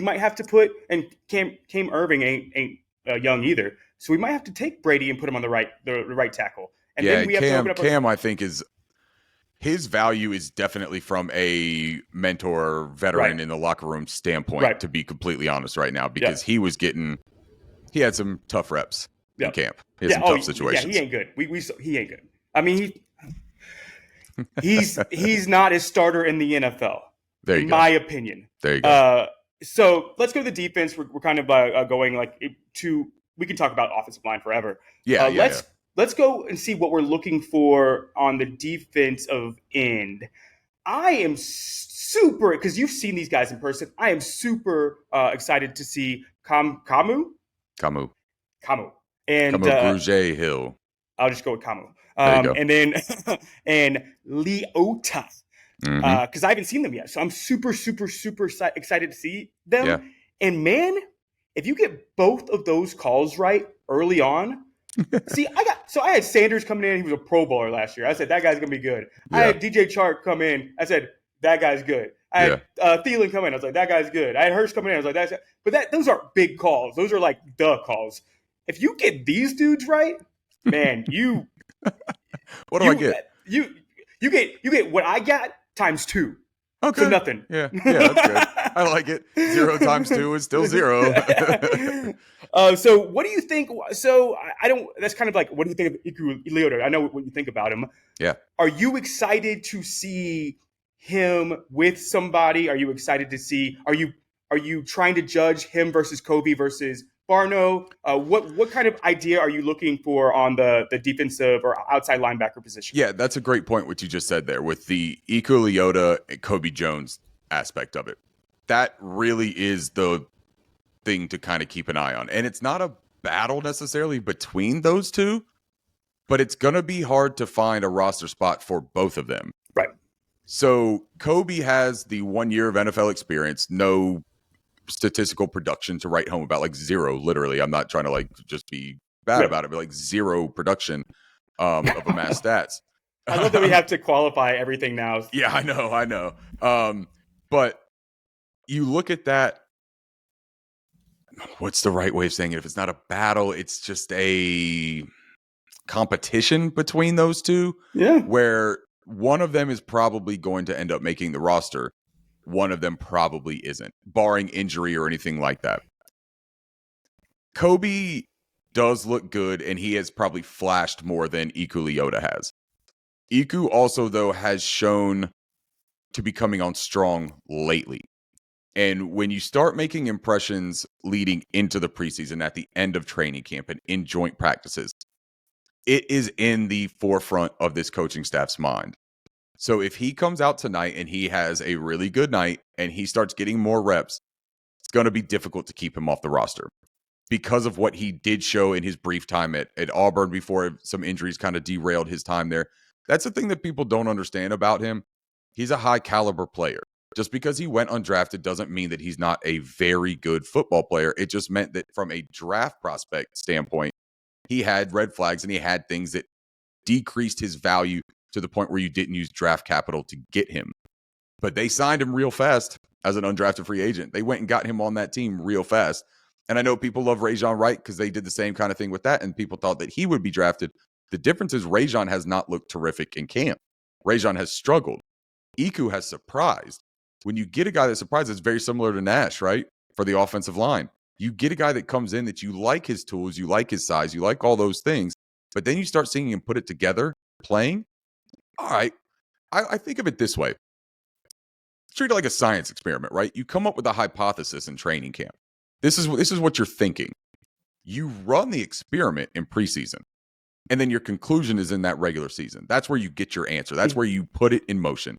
might have to put, and Cam Irving ain't young either. So we might have to take Brady and put him on the right tackle. And then we have to open up Cam, I think his value is definitely from a mentor veteran in the locker room standpoint, to be completely honest right now, because he had some tough reps in camp. He had some tough situations. Yeah, he ain't good. He ain't good. I mean, he's not a starter in the NFL. There you in go. My opinion. There you go. So let's go to the defense. We're kind of going we can talk about offensive line forever. Let's go and see what we're looking for on the defensive end. I am super, because you've seen these guys in person, I am super excited to see Camu. And Camu Grugier Hill. I'll just go with Camu. And then and Leota. Because I haven't seen them yet. So I'm super, super, super excited to see them. Yeah. And man, if you get both of those calls right early on, I had Sanders coming in. He was a Pro Bowler last year. I said, that guy's going to be good. Yeah. I had DJ Chark come in. I said, that guy's good. I had Thielen come in. I was like, that guy's good. I had Hurst come in. I was like, those aren't big calls. Those are like the calls. If you get these dudes right, man, you. What do I get? You get what I got times 2. Okay. So nothing. Yeah, that's good. I like it. 0 times 2 is still 0. So what do you think? So I don't. That's kind of like, what do you think of Iku Leota? I know what you think about him. Yeah. Are you excited to see him with somebody? Are you excited to see? Are you trying to judge him versus Kobe versus Barno? What kind of idea are you looking for on the defensive or outside linebacker position? Yeah, that's a great point, what you just said there with the Iko Leota and Kobe Jones aspect of it. That really is the thing to kind of keep an eye on. And it's not a battle necessarily between those two, but it's going to be hard to find a roster spot for both of them. Right. So Kobe has the 1 year of NFL experience, no statistical production to write home about, like zero, literally. I'm not trying to like just be bad about it, but like zero production of amassed stats. I love that we have to qualify everything now. Yeah, I know. But you look at that, what's the right way of saying it? If it's not a battle, it's just a competition between those two. Yeah. Where one of them is probably going to end up making the roster. One of them probably isn't, barring injury or anything like that. Kobe does look good, and he has probably flashed more than Iku Leota has. Iku also, though, has shown to be coming on strong lately. And when you start making impressions leading into the preseason at the end of training camp and in joint practices, it is in the forefront of this coaching staff's mind. So if he comes out tonight and he has a really good night and he starts getting more reps, it's going to be difficult to keep him off the roster because of what he did show in his brief time at Auburn before some injuries kind of derailed his time there. That's the thing that people don't understand about him. He's a high caliber player. Just because he went undrafted doesn't mean that he's not a very good football player. It just meant that from a draft prospect standpoint, he had red flags and he had things that decreased his value to the point where you didn't use draft capital to get him. But they signed him real fast as an undrafted free agent. They went and got him on that team real fast. And I know people love Rajon Wright because they did the same kind of thing with that, and people thought that he would be drafted. The difference is Rajon has not looked terrific in camp. Rajon has struggled. Iku has surprised. When you get a guy that surprises, it's very similar to Nash, right? For the offensive line. You get a guy that comes in that you like his tools, you like his size, you like all those things, but then you start seeing him put it together, playing. All right, I think of it this way. Treat it like a science experiment, right? You come up with a hypothesis in training camp. This is what you're thinking. You run the experiment in preseason, and then your conclusion is in that regular season. That's where you get your answer. That's where you put it in motion.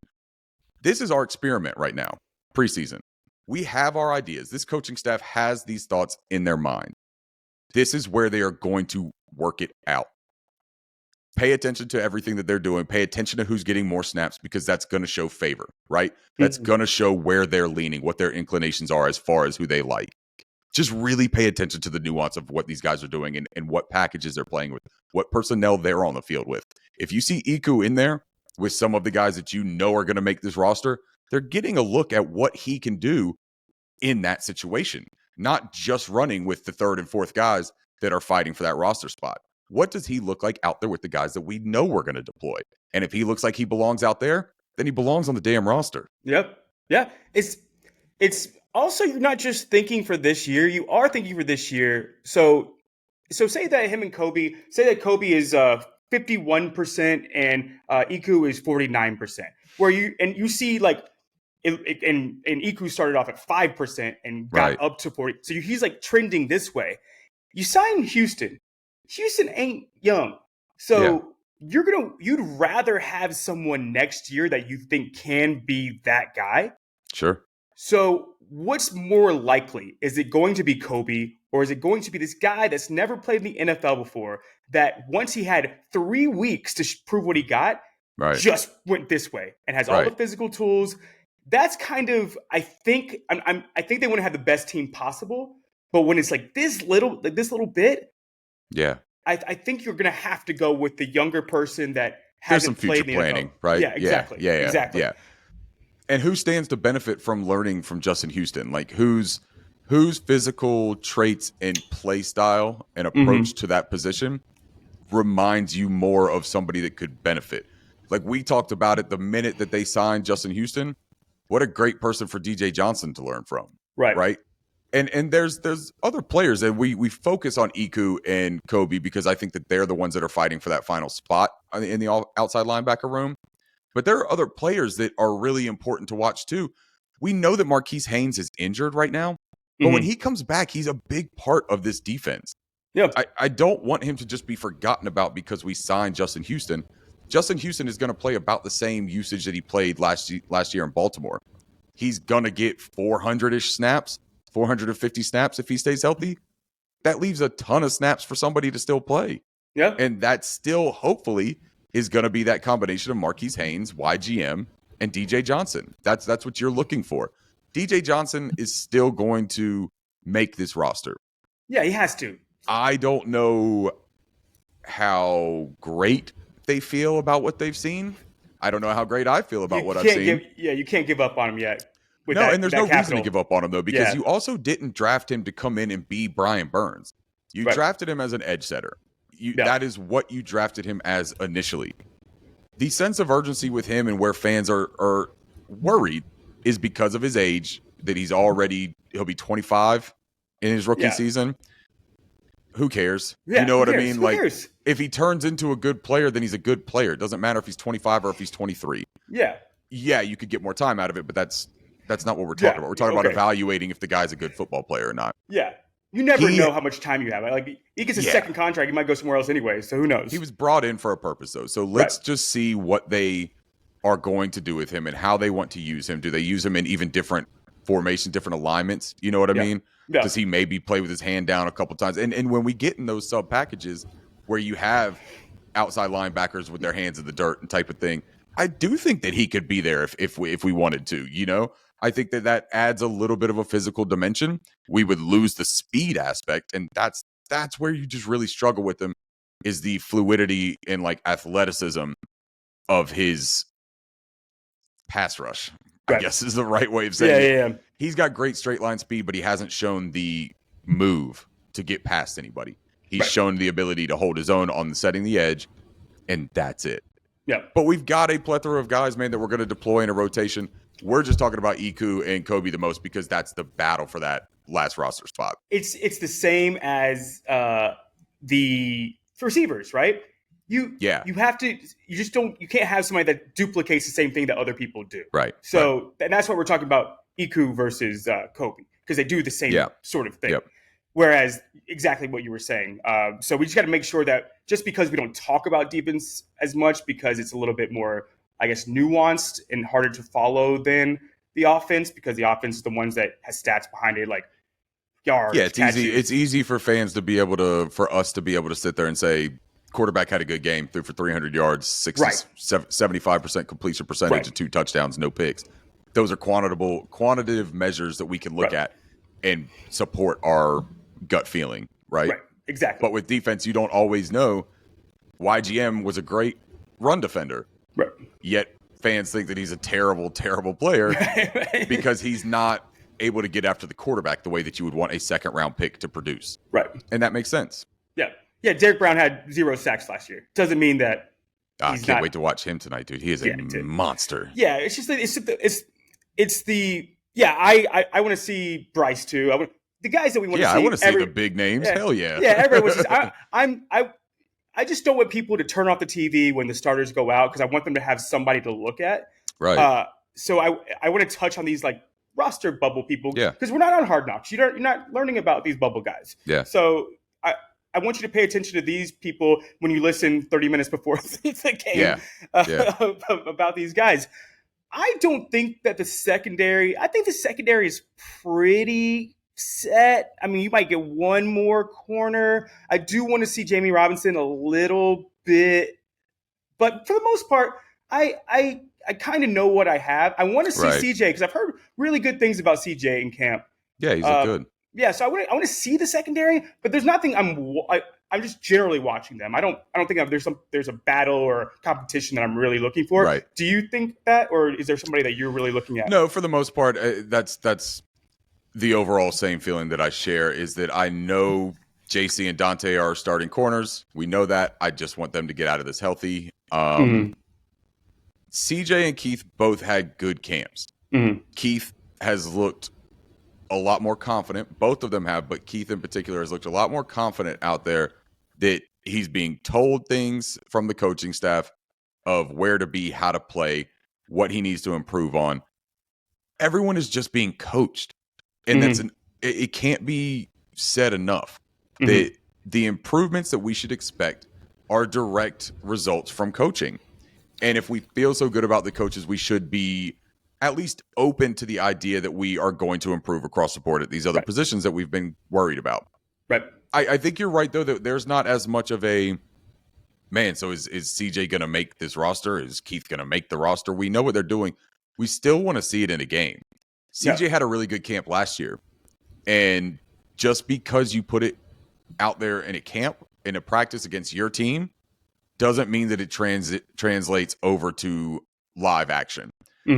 This is our experiment right now, preseason. We have our ideas. This coaching staff has these thoughts in their mind. This is where they are going to work it out. Pay attention to everything that they're doing. Pay attention to who's getting more snaps because that's going to show favor, right? That's going to show where they're leaning, what their inclinations are as far as who they like. Just really pay attention to the nuance of what these guys are doing and what packages they're playing with, what personnel they're on the field with. If you see Iku in there with some of the guys that you know are going to make this roster, they're getting a look at what he can do in that situation, not just running with the third and fourth guys that are fighting for that roster spot. What does he look like out there with the guys that we know we're going to deploy? And if he looks like he belongs out there, then he belongs on the damn roster. Yep. Yeah. It's also, you're not just thinking for this year, you are thinking for this year. So say that him and Kobe, say that Kobe is 51% and Iku is 49%, where you see like, and Iku started off at 5% and got up to 40. So he's like trending this way. You sign Houston. Houston ain't young. So you'd rather have someone next year that you think can be that guy. Sure. So what's more likely? Is it going to be Kobe, or is it going to be this guy that's never played in the NFL before that once he had 3 weeks to prove what he got, just went this way and has all the physical tools? That's kind of, I think they want to have the best team possible. But when it's like this little bit, I think you're going to have to go with the younger person that hasn't played in the planning, NFL. right? Yeah, exactly. Exactly. Yeah. And who stands to benefit from learning from Justin Houston? Like whose physical traits and play style and approach to that position reminds you more of somebody that could benefit? Like we talked about it the minute that they signed Justin Houston. What a great person for DJ Johnson to learn from. Right. And there's other players, and we focus on Iku and Kobe because I think that they're the ones that are fighting for that final spot in the outside linebacker room. But there are other players that are really important to watch too. We know that Marquise Haynes is injured right now, but when he comes back, he's a big part of this defense. Yeah. I don't want him to just be forgotten about because we signed Justin Houston. Justin Houston is going to play about the same usage that he played last year in Baltimore. He's going to get 400-ish snaps, 450 snaps if he stays healthy. That leaves a ton of snaps for somebody to still play. Yeah. And that still, hopefully, is going to be that combination of Marquise Haynes, YGM, and DJ Johnson. That's what you're looking for. DJ Johnson is still going to make this roster. Yeah, he has to. I don't know how great they feel about what they've seen. I don't know how great I feel about what I've seen. You can't give up on him yet. And there's no reason to give up on him, though, because you also didn't draft him to come in and be Brian Burns. You drafted him as an edge setter. That is what you drafted him as initially. The sense of urgency with him and where fans are worried is because of his age, that he'll be 25 in his rookie season. Who cares? Yeah, you know what I mean? Who cares? If he turns into a good player, then he's a good player. It doesn't matter if he's 25 or if he's 23. Yeah. Yeah, you could get more time out of it, but that's not what we're talking about. We're talking about evaluating if the guy's a good football player or not. Yeah. You never know how much time you have. Like, he gets a second contract, he might go somewhere else anyway, so who knows? He was brought in for a purpose, though. So let's just see what they are going to do with him and how they want to use him. Do they use him in even different formations, different alignments? You know what I mean? Yeah. Does he maybe play with his hand down a couple times? And when we get in those sub packages where you have outside linebackers with their hands in the dirt and type of thing, I do think that he could be there if we wanted to, you know? I think that adds a little bit of a physical dimension. We would lose the speed aspect, and that's where you just really struggle with him, is the fluidity and like athleticism of his pass rush. I guess is the right way of saying it. Yeah. He's got great straight line speed, but he hasn't shown the move to get past anybody. He's shown the ability to hold his own on setting the edge, and that's it. Yeah. But we've got a plethora of guys, man, that we're going to deploy in a rotation. We're just talking about Iku and Kobe the most because that's the battle for that last roster spot. It's the same as the receivers, right? You have to. You can't have somebody that duplicates the same thing that other people do. Right. So and that's what we're talking about, Iku versus Kobe, because they do the same sort of thing. Yep. Whereas exactly what you were saying. So we just got to make sure that just because we don't talk about defense as much because it's a little bit more, I guess, nuanced and harder to follow than the offense, because the offense is the ones that has stats behind it, like yards. Yeah, it's easy. It's easy for fans to be able to, for us to be able to sit there and say, quarterback had a good game, threw for 300 yards, 75% completion percentage, and 2 touchdowns, no picks. Those are quantitative measures that we can look at and support our gut feeling, right? Right, exactly. But with defense, you don't always know. YGM was a great run defender. Right. Yet fans think that he's a terrible, terrible player because he's not able to get after the quarterback the way that you would want a second-round pick to produce. Right. And that makes sense. Yeah, Derek Brown had 0 sacks last year. Doesn't mean that I can't wait to watch him tonight, dude. He is a monster. Yeah, it's just I want to see Bryce too. The guys that we want to see. Yeah, I want to see the big names. Hell yeah. Yeah, everyone wants I just don't want people to turn off the TV when the starters go out, because I want them to have somebody to look at. Right. So I want to touch on these like roster bubble people. Yeah. Because we're not on Hard Knocks. You're not learning about these bubble guys. Yeah. So I want you to pay attention to these people when you listen 30 minutes before the game about these guys. I don't think that the secondary is pretty set. I mean, you might get one more corner. I do want to see Jamie Robinson a little bit, but for the most part, I kind of know what I have. I want to see CJ, because I've heard really good things about CJ in camp. Yeah, he's good. Yeah, so I want to see the secondary, but there's nothing I'm just generally watching them. I don't think there's a battle or competition that I'm really looking for. Right. Do you think that, or is there somebody that you're really looking at? No, for the most part, that's the overall same feeling that I share, is that I know JC and Dante are starting corners. We know that. I just want them to get out of this healthy. CJ and Keith both had good camps. Keith has looked a lot more confident. Both of them have, but Keith in particular has looked a lot more confident out there that he's being told things from the coaching staff of where to be, how to play, what he needs to improve on. Everyone is just being coached. And it can't be said enough that the improvements that we should expect are direct results from coaching. And if we feel so good about the coaches, we should be at least open to the idea that we are going to improve across the board at these other positions that we've been worried about. Right. I think you're right, though, that there's not as much of a, man, so is CJ going to make this roster? Is Keith going to make the roster? We know what they're doing. We still want to see it in a game. CJ had a really good camp last year. And just because you put it out there in a camp, in a practice against your team, doesn't mean that it translates over to live action.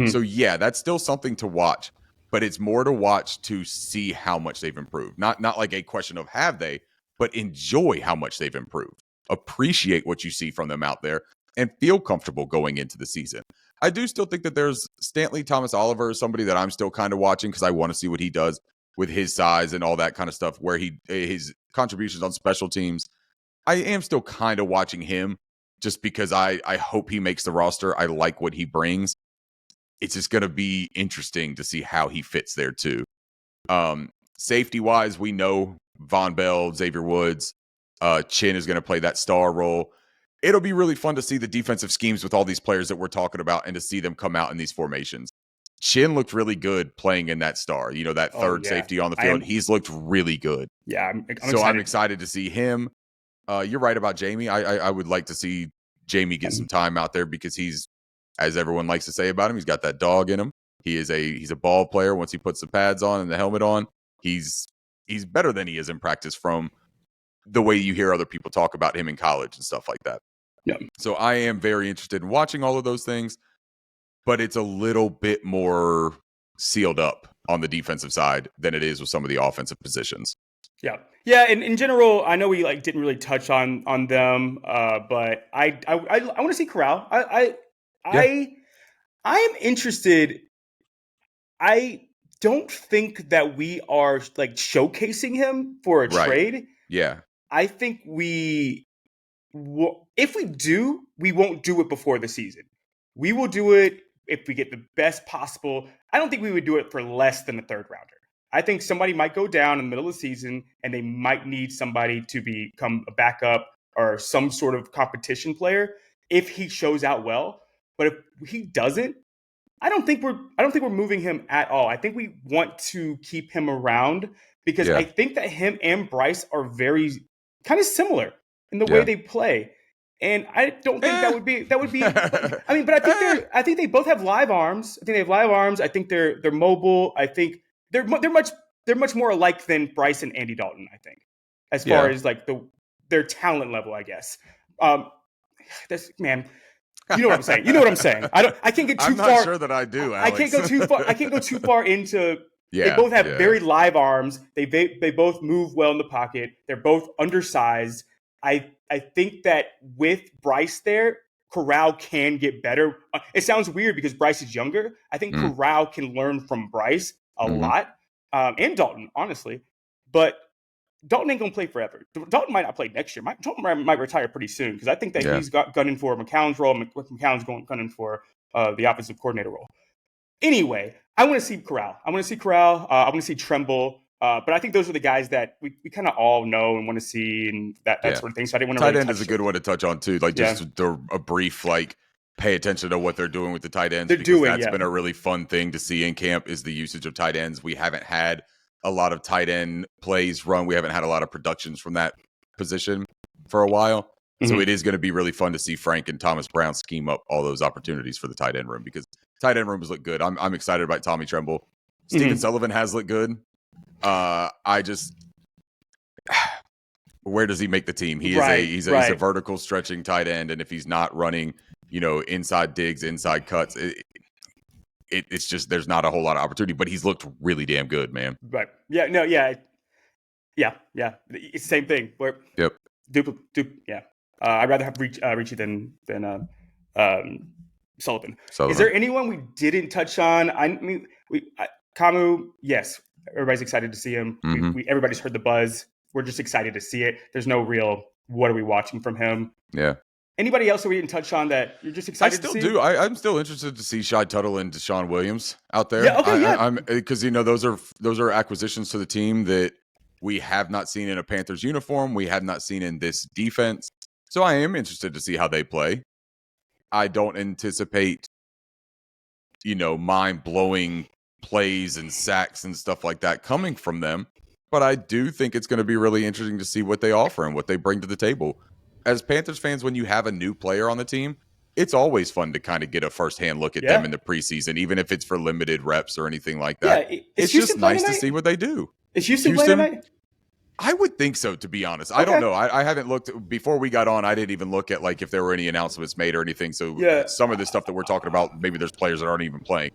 So, yeah, that's still something to watch. But it's more to watch to see how much they've improved. Not like a question of have they, but enjoy how much they've improved. Appreciate what you see from them out there and feel comfortable going into the season. I do still think that there's Stanley Thomas Oliver is somebody that I'm still kind of watching because I want to see what he does with his size and all that kind of stuff, where his contributions on special teams. I am still kind of watching him just because I hope he makes the roster. I like what he brings. It's just going to be interesting to see how he fits there too. Safety-wise, we know Von Bell, Xavier Woods, Chin is going to play that star role. It'll be really fun to see the defensive schemes with all these players that we're talking about and to see them come out in these formations. Chin looked really good playing in that star, that third safety on the field. He's looked really good. Yeah, I'm excited to see him. You're right about Jamie. I would like to see Jamie get some time out there because he's, as everyone likes to say about him, he's got that dog in him. He's a ball player. Once he puts the pads on and the helmet on, he's better than he is in practice from the way you hear other people talk about him in college and stuff like that. Yeah. So I am very interested in watching all of those things, but it's a little bit more sealed up on the defensive side than it is with some of the offensive positions. Yeah. Yeah, and in general, I know we didn't really touch on them, but I want to see Corral. I am interested. I don't think that we are showcasing him for a trade. Yeah. I think if we do, we won't do it before the season. We will do it if we get the best possible. I don't think we would do it for less than a third rounder. I think somebody might go down in the middle of the season and they might need somebody to become a backup or some sort of competition player if he shows out well. But if he doesn't, I don't think we're moving him at all. I think we want to keep him around because I think that him and Bryce are very kind of similar in the way they play. And I don't think that would be I mean, but I think they both have live arms. I think they have live arms. I think they're mobile. I think they're much more alike than Bryce and Andy Dalton, I think, as far as their talent level, I guess. Man, you know what I'm saying. You know what I'm saying. I can't get too far. I'm not sure that I do, Alex. I can't go too far. I can't go too far into. They both have very live arms. They both move well in the pocket. They're both undersized. I think that with Bryce there, Corral can get better. It sounds weird because Bryce is younger. I think Corral can learn from Bryce a lot, and Dalton, honestly. But Dalton ain't going to play forever. Dalton might not play next year. Dalton might retire pretty soon because I think that he's gunning for McCown's role. McCown's gunning for the offensive coordinator role. Anyway, I want to see Corral. I want to see Tremble. But I think those are the guys that we kind of all know and want to see and that sort of thing. So I didn't want to tight end is a good one to touch on too. Just a brief pay attention to what they're doing with the tight ends. That's been a really fun thing to see in camp is the usage of tight ends. We haven't had a lot of tight end plays run. We haven't had a lot of productions from that position for a while. So it is going to be really fun to see Frank and Thomas Brown scheme up all those opportunities for the tight end room because tight end rooms look good. I'm excited about Tommy Tremble. Stephen Sullivan has looked good. Where does he make the team? He's a vertical stretching tight end. And if he's not running, inside digs, inside cuts, it's just, there's not a whole lot of opportunity, but he's looked really damn good, man. Right. Yeah. No. Yeah. Yeah. Yeah. It's the same thing. Yeah. I'd rather have Ricci than Sullivan. Is there anyone we didn't touch on? I mean, Kamu, yes. Everybody's excited to see him. Everybody's heard the buzz. We're just excited to see it. There's no real, what are we watching from him? Yeah. Anybody else that we didn't touch on that you're just excited to see? I still do. I'm still interested to see Shy Tuttle and Deshaun Williams out there. Yeah, okay, yeah. I'm because those are acquisitions to the team that we have not seen in a Panthers uniform. We have not seen in this defense. So I am interested to see how they play. I don't anticipate, mind-blowing plays and sacks and stuff like that coming from them. But I do think it's going to be really interesting to see what they offer and what they bring to the table. As Panthers fans, when you have a new player on the team, it's always fun to kind of get a firsthand look at them in the preseason, even if it's for limited reps or anything like that. Yeah, it's just nice to see what they do. Is Houston playing tonight? I would think so, to be honest. Okay. I don't know. I haven't looked before we got on. I didn't even look at if there were any announcements made or anything. So some of the stuff that we're talking about, maybe there's players that aren't even playing.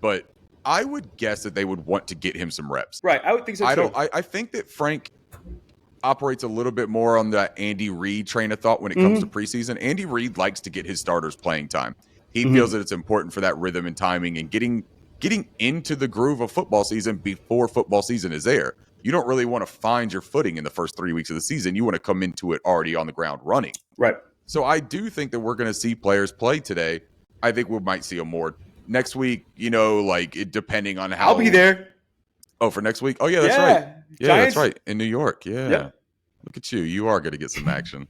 But I would guess that they would want to get him some reps. Right. I would think so too. I think that Frank operates a little bit more on the Andy Reid train of thought when it comes to preseason. Andy Reid likes to get his starters playing time. He feels that it's important for that rhythm and timing and getting into the groove of football season before football season is there. You don't really want to find your footing in the first 3 weeks of the season. You want to come into it already on the ground running. Right. So I do think that we're going to see players play today. I think we might see them more next week, depending on how. I'll be there. Oh, for next week? Oh, yeah, that's right. Yeah, Giants? that's right. In New York. Yeah. Yep. Look at you. You are going to get some action.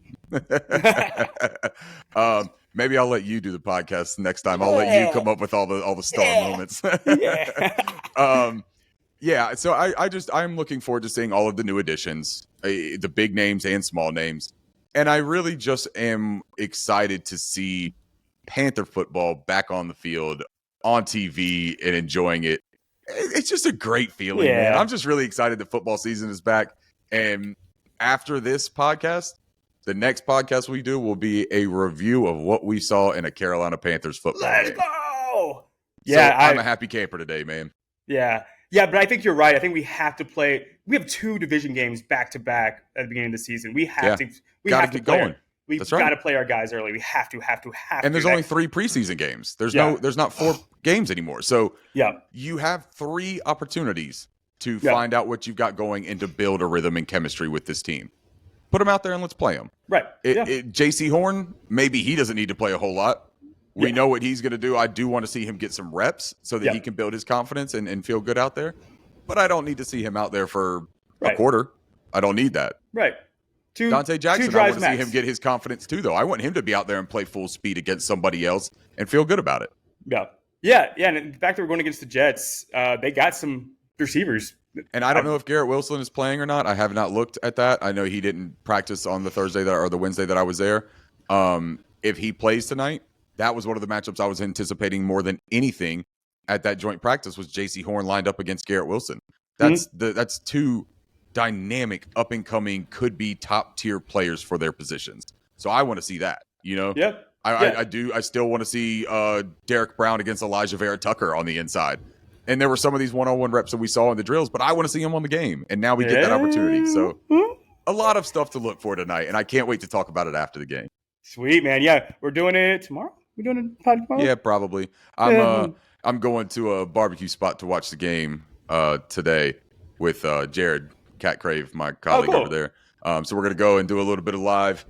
Maybe I'll let you do the podcast next time. I'll let you come up with all the star moments. Yeah, so I'm looking forward to seeing all of the new additions, the big names and small names. And I really just am excited to see Panther football back on the field, on TV, and enjoying it. It's just a great feeling, man. I'm just really excited that football season is back. And after this podcast, the next podcast we do will be a review of what we saw in a Carolina Panthers football game. Let's go! Yeah, so I'm a happy camper today, man. Yeah. Yeah, but I think you're right. I think we have to play. We have 2 division games back to back at the beginning of the season. We have to. We have to get going. We've got to play our guys early. We have to. And there's only 3 preseason games. There's not 4 games anymore. So you have 3 opportunities to find out what you've got going and to build a rhythm and chemistry with this team. Put them out there and let's play them. Right. J.C. Horn, maybe he doesn't need to play a whole lot. We know what he's going to do. I do want to see him get some reps so that he can build his confidence and feel good out there. But I don't need to see him out there for a quarter. I don't need that. Right. Dante Jackson, I want to see him get his confidence too, though. I want him to be out there and play full speed against somebody else and feel good about it. Yeah. And the fact that we're going against the Jets, they got some receivers. And I don't know if Garrett Wilson is playing or not. I have not looked at that. I know he didn't practice on the Thursday or the Wednesday that I was there. If he plays tonight, that was one of the matchups I was anticipating more than anything at that joint practice was J.C. Horn lined up against Garrett Wilson. That's 2 dynamic, up-and-coming, could-be top-tier players for their positions. So I want to see that, Yeah. I do. I still want to see Derek Brown against Elijah Vera Tucker on the inside. And there were some of these one-on-one reps that we saw in the drills, but I want to see him on the game. And now we get that opportunity. So a lot of stuff to look for tonight, and I can't wait to talk about it after the game. Sweet, man. Yeah, we're doing it tomorrow? We're doing it tomorrow? Yeah, probably. I'm going to a barbecue spot to watch the game today with Jared Catcrave, my colleague over there. So we're going to go and do a little bit of live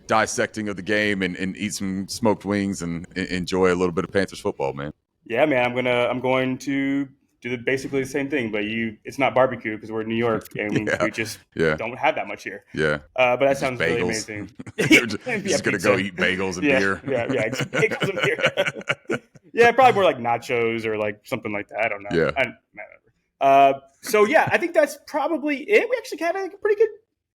dissecting of the game and eat some smoked wings and enjoy a little bit of Panthers football, man. Yeah, man. I'm going to do basically the same thing, but it's not barbecue because we're in New York and we just don't have that much here. Yeah. But that sounds really amazing. just going to go eat bagels and beer. Yeah. Bagels and beer. Yeah, probably more like nachos or like something like that. I don't know. Yeah. So yeah, I think that's probably it. We actually had a pretty good,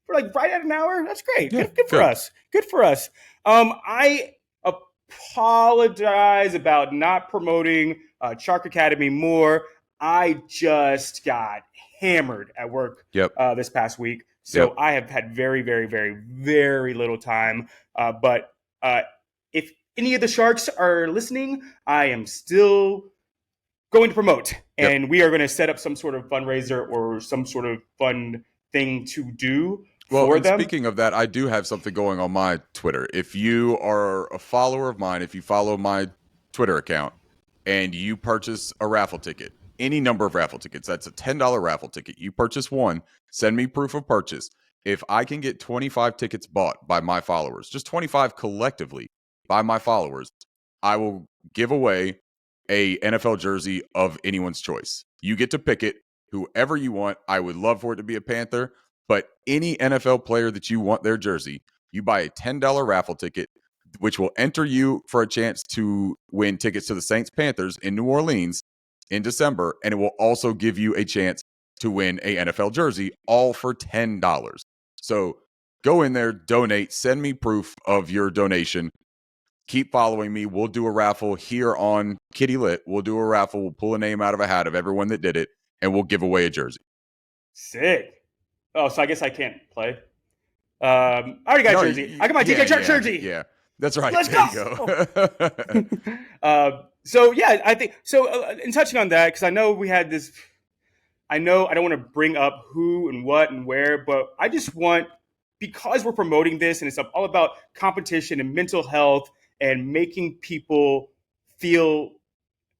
for like right at an hour. That's great. Yeah, good for us. Good for us. I apologize about not promoting Shark Academy more. I just got hammered at work this past week. So I have had very, very, very, very little time. But if any of the Sharks are listening, I am still going to promote. And we are going to set up some sort of fundraiser or some sort of fun thing to do for them. Speaking of that, I do have something going on my Twitter. If you are a follower of mine, if you follow my Twitter account and you purchase a raffle ticket, any number of raffle tickets, that's a $10 raffle ticket. You purchase one, send me proof of purchase. if I can get 25 tickets bought by my followers, just 25 collectively by my followers, I will give away a NFL jersey of anyone's choice. You get to pick it, whoever you want. I would love for it to be a Panther, but any NFL player that you want their jersey, you buy a $10 raffle ticket, which will enter you for a chance to win tickets to the Saints Panthers in New Orleans in December, and it will also give you a chance to win a NFL jersey, all for $10. So go in there, donate, send me proof of your donation. Keep following me. We'll do a raffle here on Kitty Lit. We'll do a raffle. We'll pull a name out of a hat of everyone that did it, and we'll give away a jersey. Sick. Oh, so I guess I can't play. I already got a jersey. I got my DJ Shark jersey. Yeah, that's right. Let's go. So yeah, I think so. In touching on that, because I know we had this. I know I don't want to bring up who and what and where, but I just want, because we're promoting this and it's all about competition and mental health and making people feel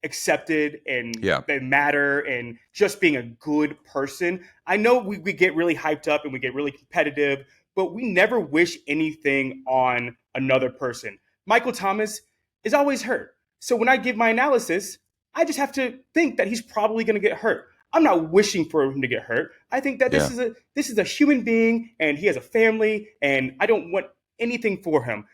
accepted and they matter and just being a good person. I know we get really hyped up and we get really competitive, but we never wish anything on another person. Michael Thomas is always hurt. So when I give my analysis, I just have to think that he's probably going to get hurt. I'm not wishing for him to get hurt. I think that this is a human being and he has a family and I don't want anything for him.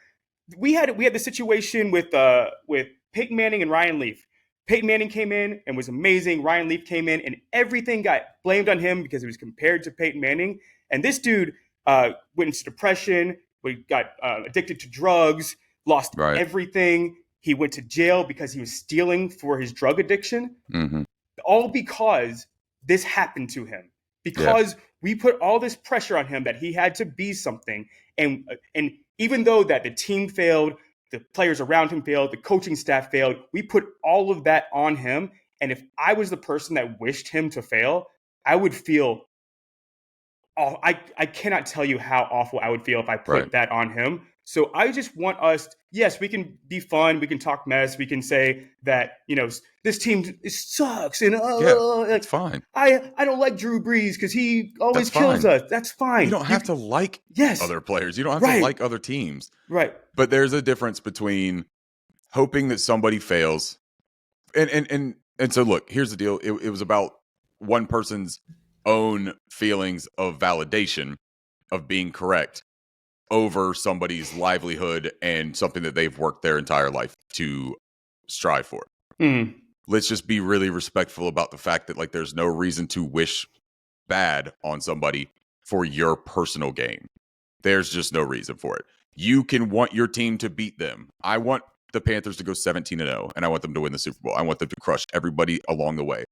We had the situation with Peyton Manning and Ryan Leaf. Peyton Manning came in and was amazing. Ryan Leaf came in and everything got blamed on him because he was compared to Peyton Manning. And this dude went into depression. We got addicted to drugs, lost everything. He went to jail because he was stealing for his drug addiction. Mm-hmm. All because this happened to him. Because we put all this pressure on him that he had to be something. And even though that the team failed, the players around him failed, the coaching staff failed, we put all of that on him. And if I was the person that wished him to fail, I would feel, I cannot tell you how awful I would feel if I put that on him. So I just want us, yes, we can be fun. We can talk mess. We can say that, this team sucks. And that's fine. I don't like Drew Brees because he always kills us. That's fine. You don't have to like other players. You don't have to like other teams. Right. But there's a difference between hoping that somebody fails. And so look, here's the deal. It was about one person's own feelings of validation of being correct over somebody's livelihood and something that they've worked their entire life to strive for. Let's just be really respectful about the fact that there's no reason to wish bad on somebody for your personal gain. There's just no reason for it. You can want your team to beat them. I want the Panthers to go 17-0 and I want them to win the Super Bowl. I want them to crush everybody along the way.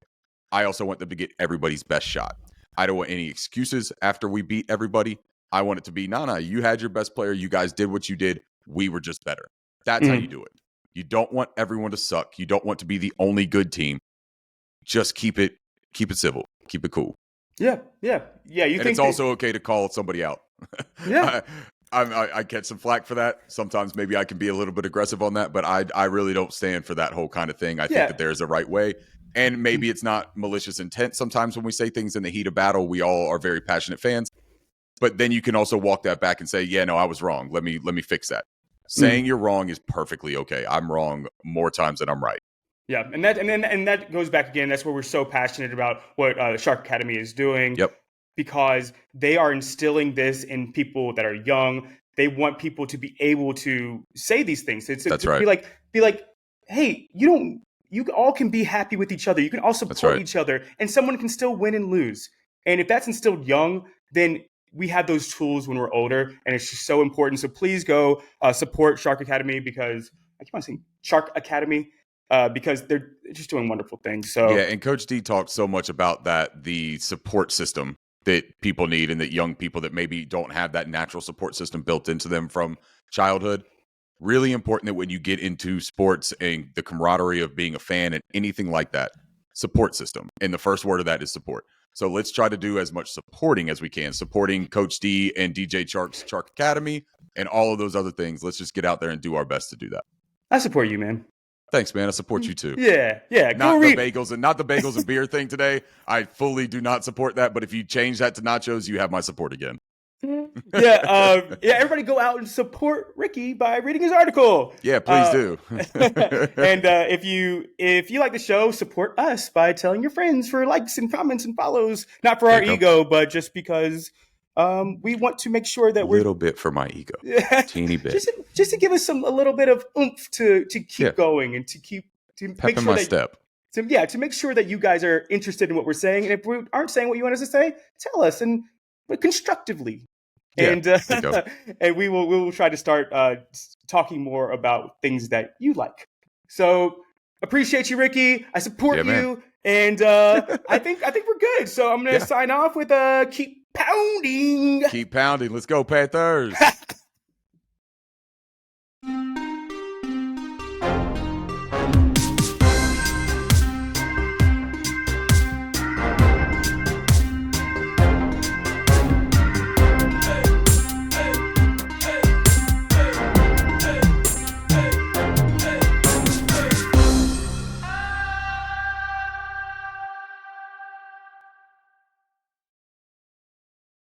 I also want them to get everybody's best shot. I don't want any excuses after we beat everybody. I want it to be, nah, you had your best player. You guys did what you did. We were just better. That's how you do it. You don't want everyone to suck. You don't want to be the only good team. Just keep it civil. Keep it cool. Yeah. And it's also okay to call somebody out. Yeah. I catch some flack for that. Sometimes maybe I can be a little bit aggressive on that, but I really don't stand for that whole kind of thing. I think that there's a right way. And maybe it's not malicious intent. Sometimes when we say things in the heat of battle, we all are very passionate fans. But then you can also walk that back and say, yeah, no, I was wrong. Let me fix that. Saying you're wrong is perfectly okay. I'm wrong more times than I'm right. Yeah, and that goes back again. That's where we're so passionate about what the Shark Academy is doing. Yep. Because they are instilling this in people that are young. They want people to be able to say these things. That's right. Be like, hey, you all can be happy with each other. You can all support each other, and someone can still win and lose. And if that's instilled young, then we have those tools when we're older, and it's just so important. So please go support Shark Academy, because I keep on saying Shark Academy because they're just doing wonderful things. So yeah, and Coach D talked so much about that, the support system that people need, and that young people that maybe don't have that natural support system built into them from childhood. Really important that when you get into sports and the camaraderie of being a fan and anything like that, support system. And the first word of that is support. So let's try to do as much supporting as we can, supporting Coach D and DJ Shark's Shark Academy and all of those other things. Let's just get out there and do our best to do that. I support you, man. Thanks, man. I support you too. Yeah. Not the bagels and beer thing today. I fully do not support that. But if you change that to nachos, you have my support again. Everybody go out and support Ricky by reading his article. Yeah, please do. And if you like the show, support us by telling your friends for likes and comments and follows. Not for our ego, but just because we want to make sure that we're a little bit for my ego, teeny bit, just to give us a little bit of oomph to keep going and to make sure that step. To make sure that you guys are interested in what we're saying, and if we aren't saying what you want us to say, tell us, but constructively. And and we will try to start talking more about things that you like. So appreciate you, Ricky. I support you, man. And I think we're good. So I'm gonna sign off with keep pounding. Keep pounding. Let's go, Panthers.